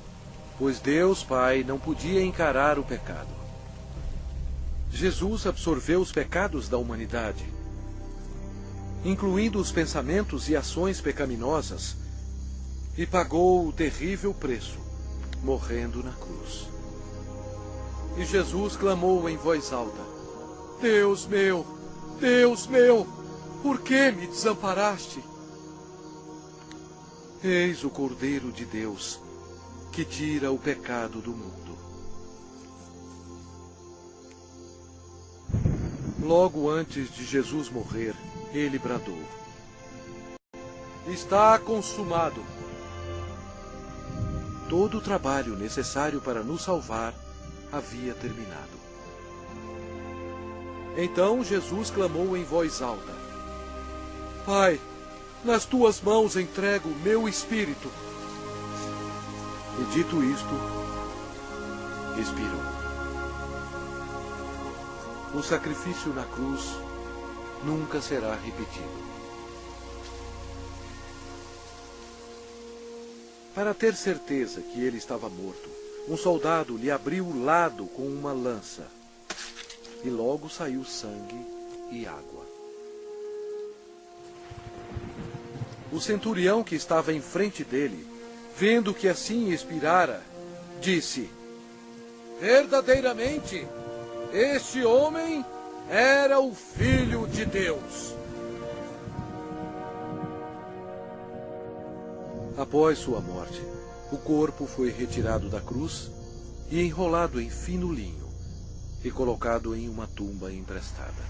pois Deus Pai não podia encarar o pecado. Jesus absorveu os pecados da humanidade, incluindo os pensamentos e ações pecaminosas, e pagou o terrível preço, morrendo na cruz. E Jesus clamou em voz alta: Deus meu, por que me desamparaste? Eis o Cordeiro de Deus, que tira o pecado do mundo. Logo antes de Jesus morrer, ele bradou: Está consumado. Todo o trabalho necessário para nos salvar havia terminado. Então Jesus clamou em voz alta: Pai, nas tuas mãos entrego o meu espírito. E dito isto, expirou. O sacrifício na cruz nunca será repetido. Para ter certeza que ele estava morto, um soldado lhe abriu o lado com uma lança, e logo saiu sangue e água. O centurião que estava em frente dele, vendo que assim expirara, disse: Verdadeiramente, este homem era o Filho de Deus. Após sua morte, o corpo foi retirado da cruz e enrolado em fino linho e colocado em uma tumba emprestada.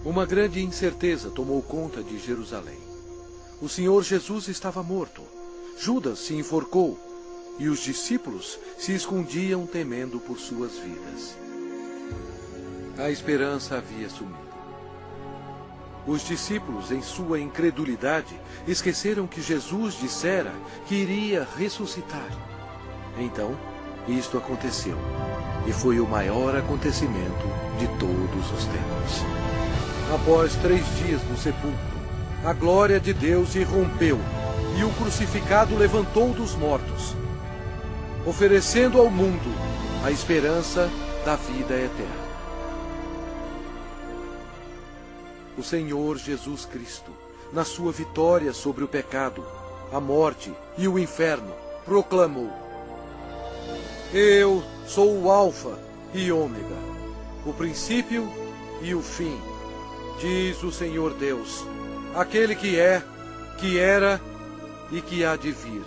Uma grande incerteza tomou conta de Jerusalém. O Senhor Jesus estava morto. Judas se enforcou e os discípulos se escondiam temendo por suas vidas. A esperança havia sumido. Os discípulos, em sua incredulidade, esqueceram que Jesus dissera que iria ressuscitar. Então, isto aconteceu, e foi o maior acontecimento de todos os tempos. Após 3 dias no sepulcro, a glória de Deus irrompeu, e o crucificado levantou dos mortos, oferecendo ao mundo a esperança da vida eterna. O Senhor Jesus Cristo, na sua vitória sobre o pecado, a morte e o inferno, proclamou: Eu sou o Alfa e Ômega, o princípio e o fim, diz o Senhor Deus, aquele que é, que era e que há de vir,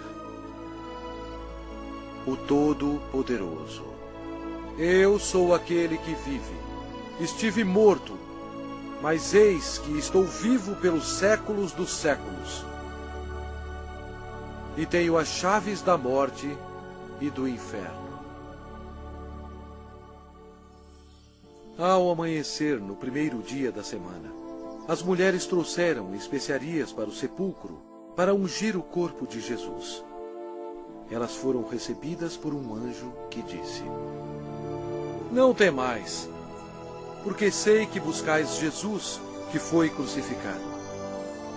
o Todo-Poderoso. Eu sou aquele que vive. Estive morto, mas eis que estou vivo pelos séculos dos séculos. E tenho as chaves da morte e do inferno. Ao amanhecer, no primeiro dia da semana, as mulheres trouxeram especiarias para o sepulcro para ungir o corpo de Jesus. Elas foram recebidas por um anjo que disse: Não temais, porque sei que buscais Jesus, que foi crucificado.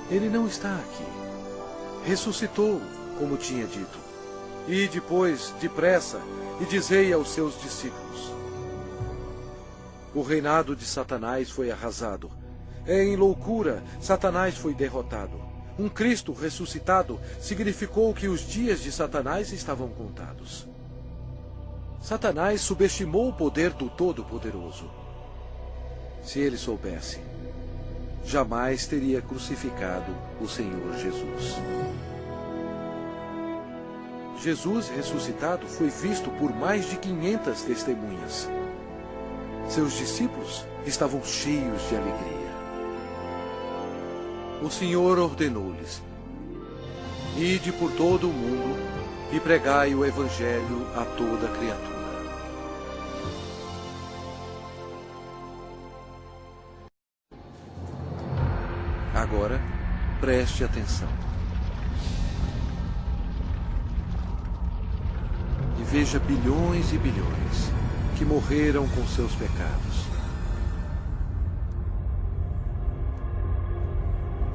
Ele não está aqui. Ressuscitou, como tinha dito. E depois, depressa, e dizei aos seus discípulos: O reinado de Satanás foi arrasado. Em loucura, Satanás foi derrotado. Um Cristo ressuscitado significou que os dias de Satanás estavam contados. Satanás subestimou o poder do Todo-Poderoso. Se ele soubesse, jamais teria crucificado o Senhor Jesus. Jesus ressuscitado foi visto por mais de 500 testemunhas. Seus discípulos estavam cheios de alegria. O Senhor ordenou-lhes: Ide por todo o mundo e pregai o Evangelho a toda criatura. Agora, preste atenção. veja bilhões e bilhões que morreram com seus pecados.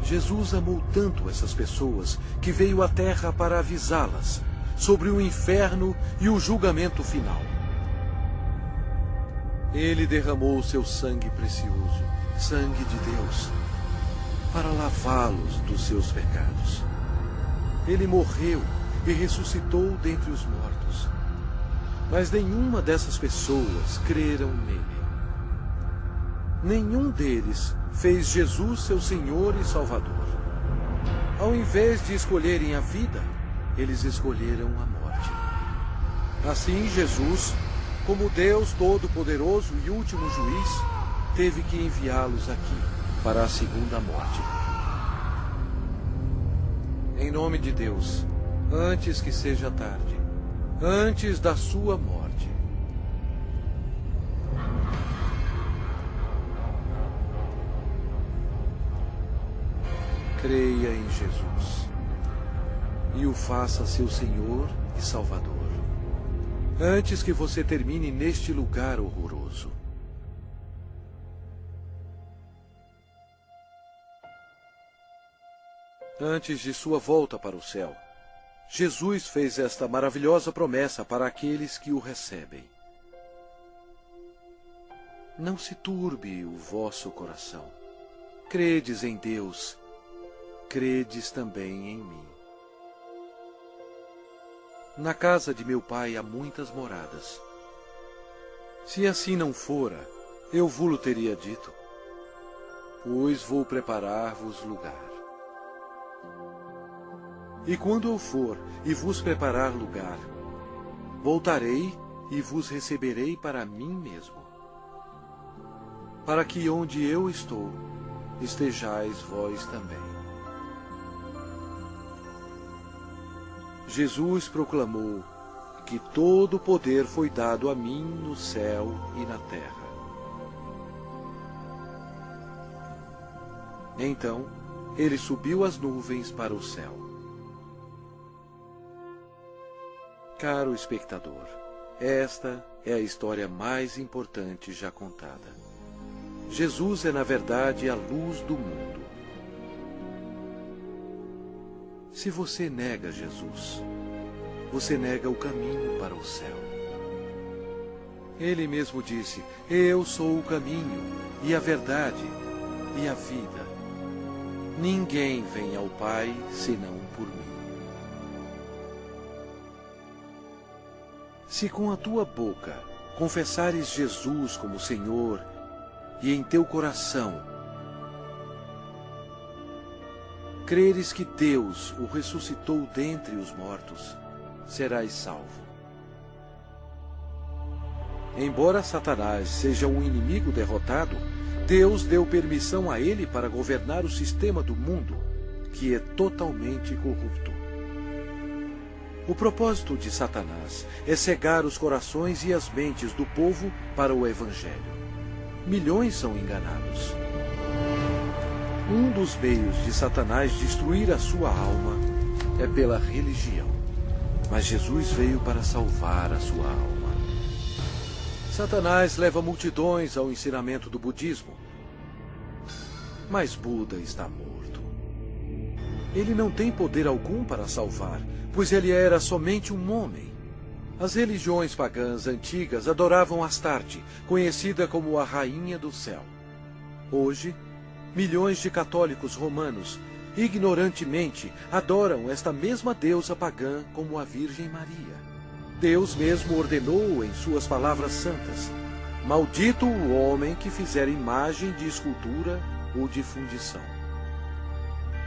Jesus amou tanto essas pessoas que veio à Terra para avisá-las sobre o inferno e o julgamento final. Ele derramou seu sangue precioso, sangue de Deus, para lavá-los dos seus pecados. Ele morreu e ressuscitou dentre os mortos. Mas nenhuma dessas pessoas creram nele. Nenhum deles fez Jesus seu Senhor e Salvador. Ao invés de escolherem a vida, eles escolheram a morte. Assim, Jesus, como Deus Todo-Poderoso e último juiz, teve que enviá-los aqui para a segunda morte. Em nome de Deus, antes que seja tarde, antes da sua morte, creia em Jesus e o faça seu Senhor e Salvador, antes que você termine neste lugar horroroso. Antes de sua volta para o céu, Jesus fez esta maravilhosa promessa para aqueles que o recebem. Não se turbe o vosso coração. Credes em Deus, credes também em mim. Na casa de meu Pai há muitas moradas. Se assim não fora, eu vou-lo teria dito, pois vou preparar-vos lugar. E quando eu for e vos preparar lugar, voltarei e vos receberei para mim mesmo, para que onde eu estou, estejais vós também. Jesus proclamou que todo o poder foi dado a mim no céu e na terra. Então, ele subiu às nuvens para o céu. Caro espectador, esta é a história mais importante já contada. Jesus é, na verdade, a luz do mundo. Se você nega Jesus, você nega o caminho para o céu. Ele mesmo disse: eu sou o caminho, e a verdade, e a vida. Ninguém vem ao Pai senão por mim. Se com a tua boca confessares Jesus como Senhor e em teu coração creres que Deus o ressuscitou dentre os mortos, serás salvo. Embora Satanás seja um inimigo derrotado, Deus deu permissão a ele para governar o sistema do mundo, que é totalmente corrupto. O propósito de Satanás é cegar os corações e as mentes do povo para o Evangelho. Milhões são enganados. Um dos meios de Satanás destruir a sua alma é pela religião. Mas Jesus veio para salvar a sua alma. Satanás leva multidões ao ensinamento do budismo. Mas Buda está morto. Ele não tem poder algum para salvar, pois ele era somente um homem. As religiões pagãs antigas adoravam Astarte, conhecida como a Rainha do Céu. Hoje, milhões de católicos romanos, ignorantemente, adoram esta mesma deusa pagã como a Virgem Maria. Deus mesmo ordenou em suas palavras santas: maldito o homem que fizer imagem de escultura ou de fundição.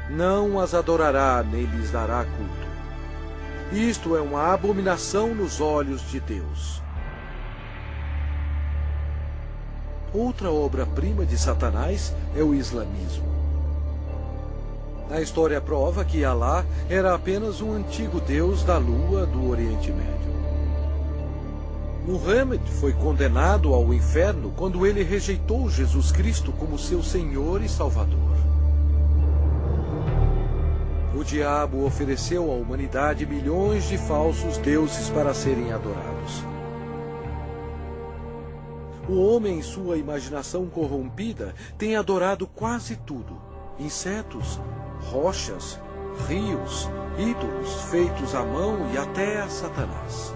Não as adorará nem lhes dará culto. Isto é uma abominação nos olhos de Deus. Outra obra-prima de Satanás é o islamismo. A história prova que Alá era apenas um antigo deus da lua do Oriente Médio. Muhammad foi condenado ao inferno quando ele rejeitou Jesus Cristo como seu Senhor e Salvador. O diabo ofereceu à humanidade milhões de falsos deuses para serem adorados. O homem, em sua imaginação corrompida, tem adorado quase tudo: insetos, rochas, rios, ídolos feitos à mão e até a Satanás.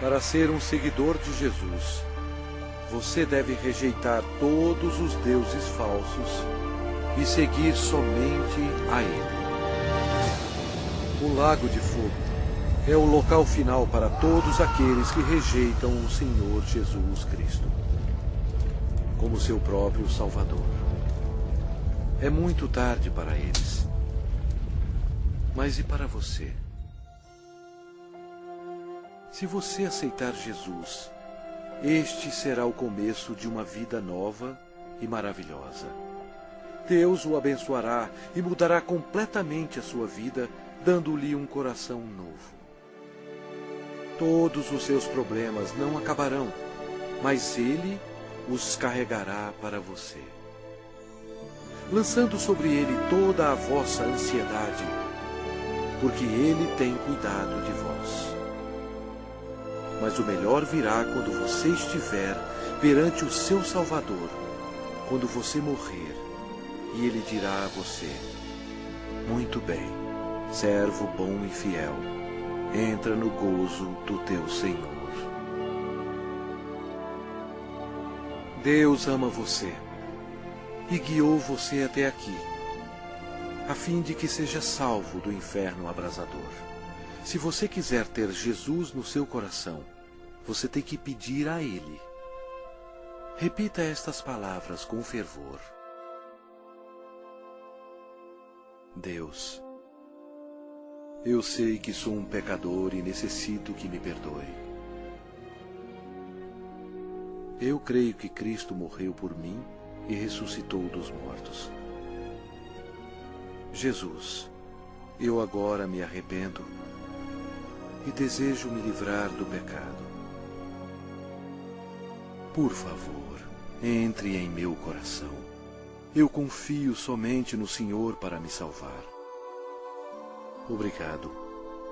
Para ser um seguidor de Jesus, você deve rejeitar todos os deuses falsos e seguir somente a Ele. O Lago de Fogo é o local final para todos aqueles que rejeitam o Senhor Jesus Cristo como seu próprio Salvador. É muito tarde para eles. Mas e para você? Se você aceitar Jesus, este será o começo de uma vida nova e maravilhosa. Deus o abençoará e mudará completamente a sua vida, dando-lhe um coração novo. Todos os seus problemas não acabarão, mas Ele os carregará para você, lançando sobre Ele toda a vossa ansiedade, porque Ele tem cuidado de vós. Mas o melhor virá quando você estiver perante o seu Salvador, quando você morrer, e Ele dirá a você: muito bem, servo bom e fiel, entra no gozo do teu Senhor. Deus ama você e guiou você até aqui, a fim de que seja salvo do inferno abrasador. Se você quiser ter Jesus no seu coração, você tem que pedir a Ele. Repita estas palavras com fervor. Deus, eu sei que sou um pecador e necessito que me perdoe. Eu creio que Cristo morreu por mim e ressuscitou dos mortos. Jesus, eu agora me arrependo e desejo me livrar do pecado. Por favor, entre em meu coração. Eu confio somente no Senhor para me salvar. Obrigado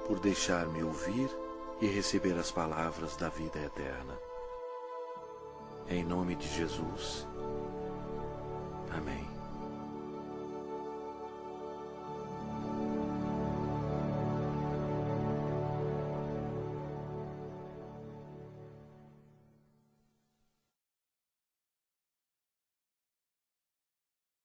por deixar-me ouvir e receber as palavras da vida eterna. Em nome de Jesus. Amém.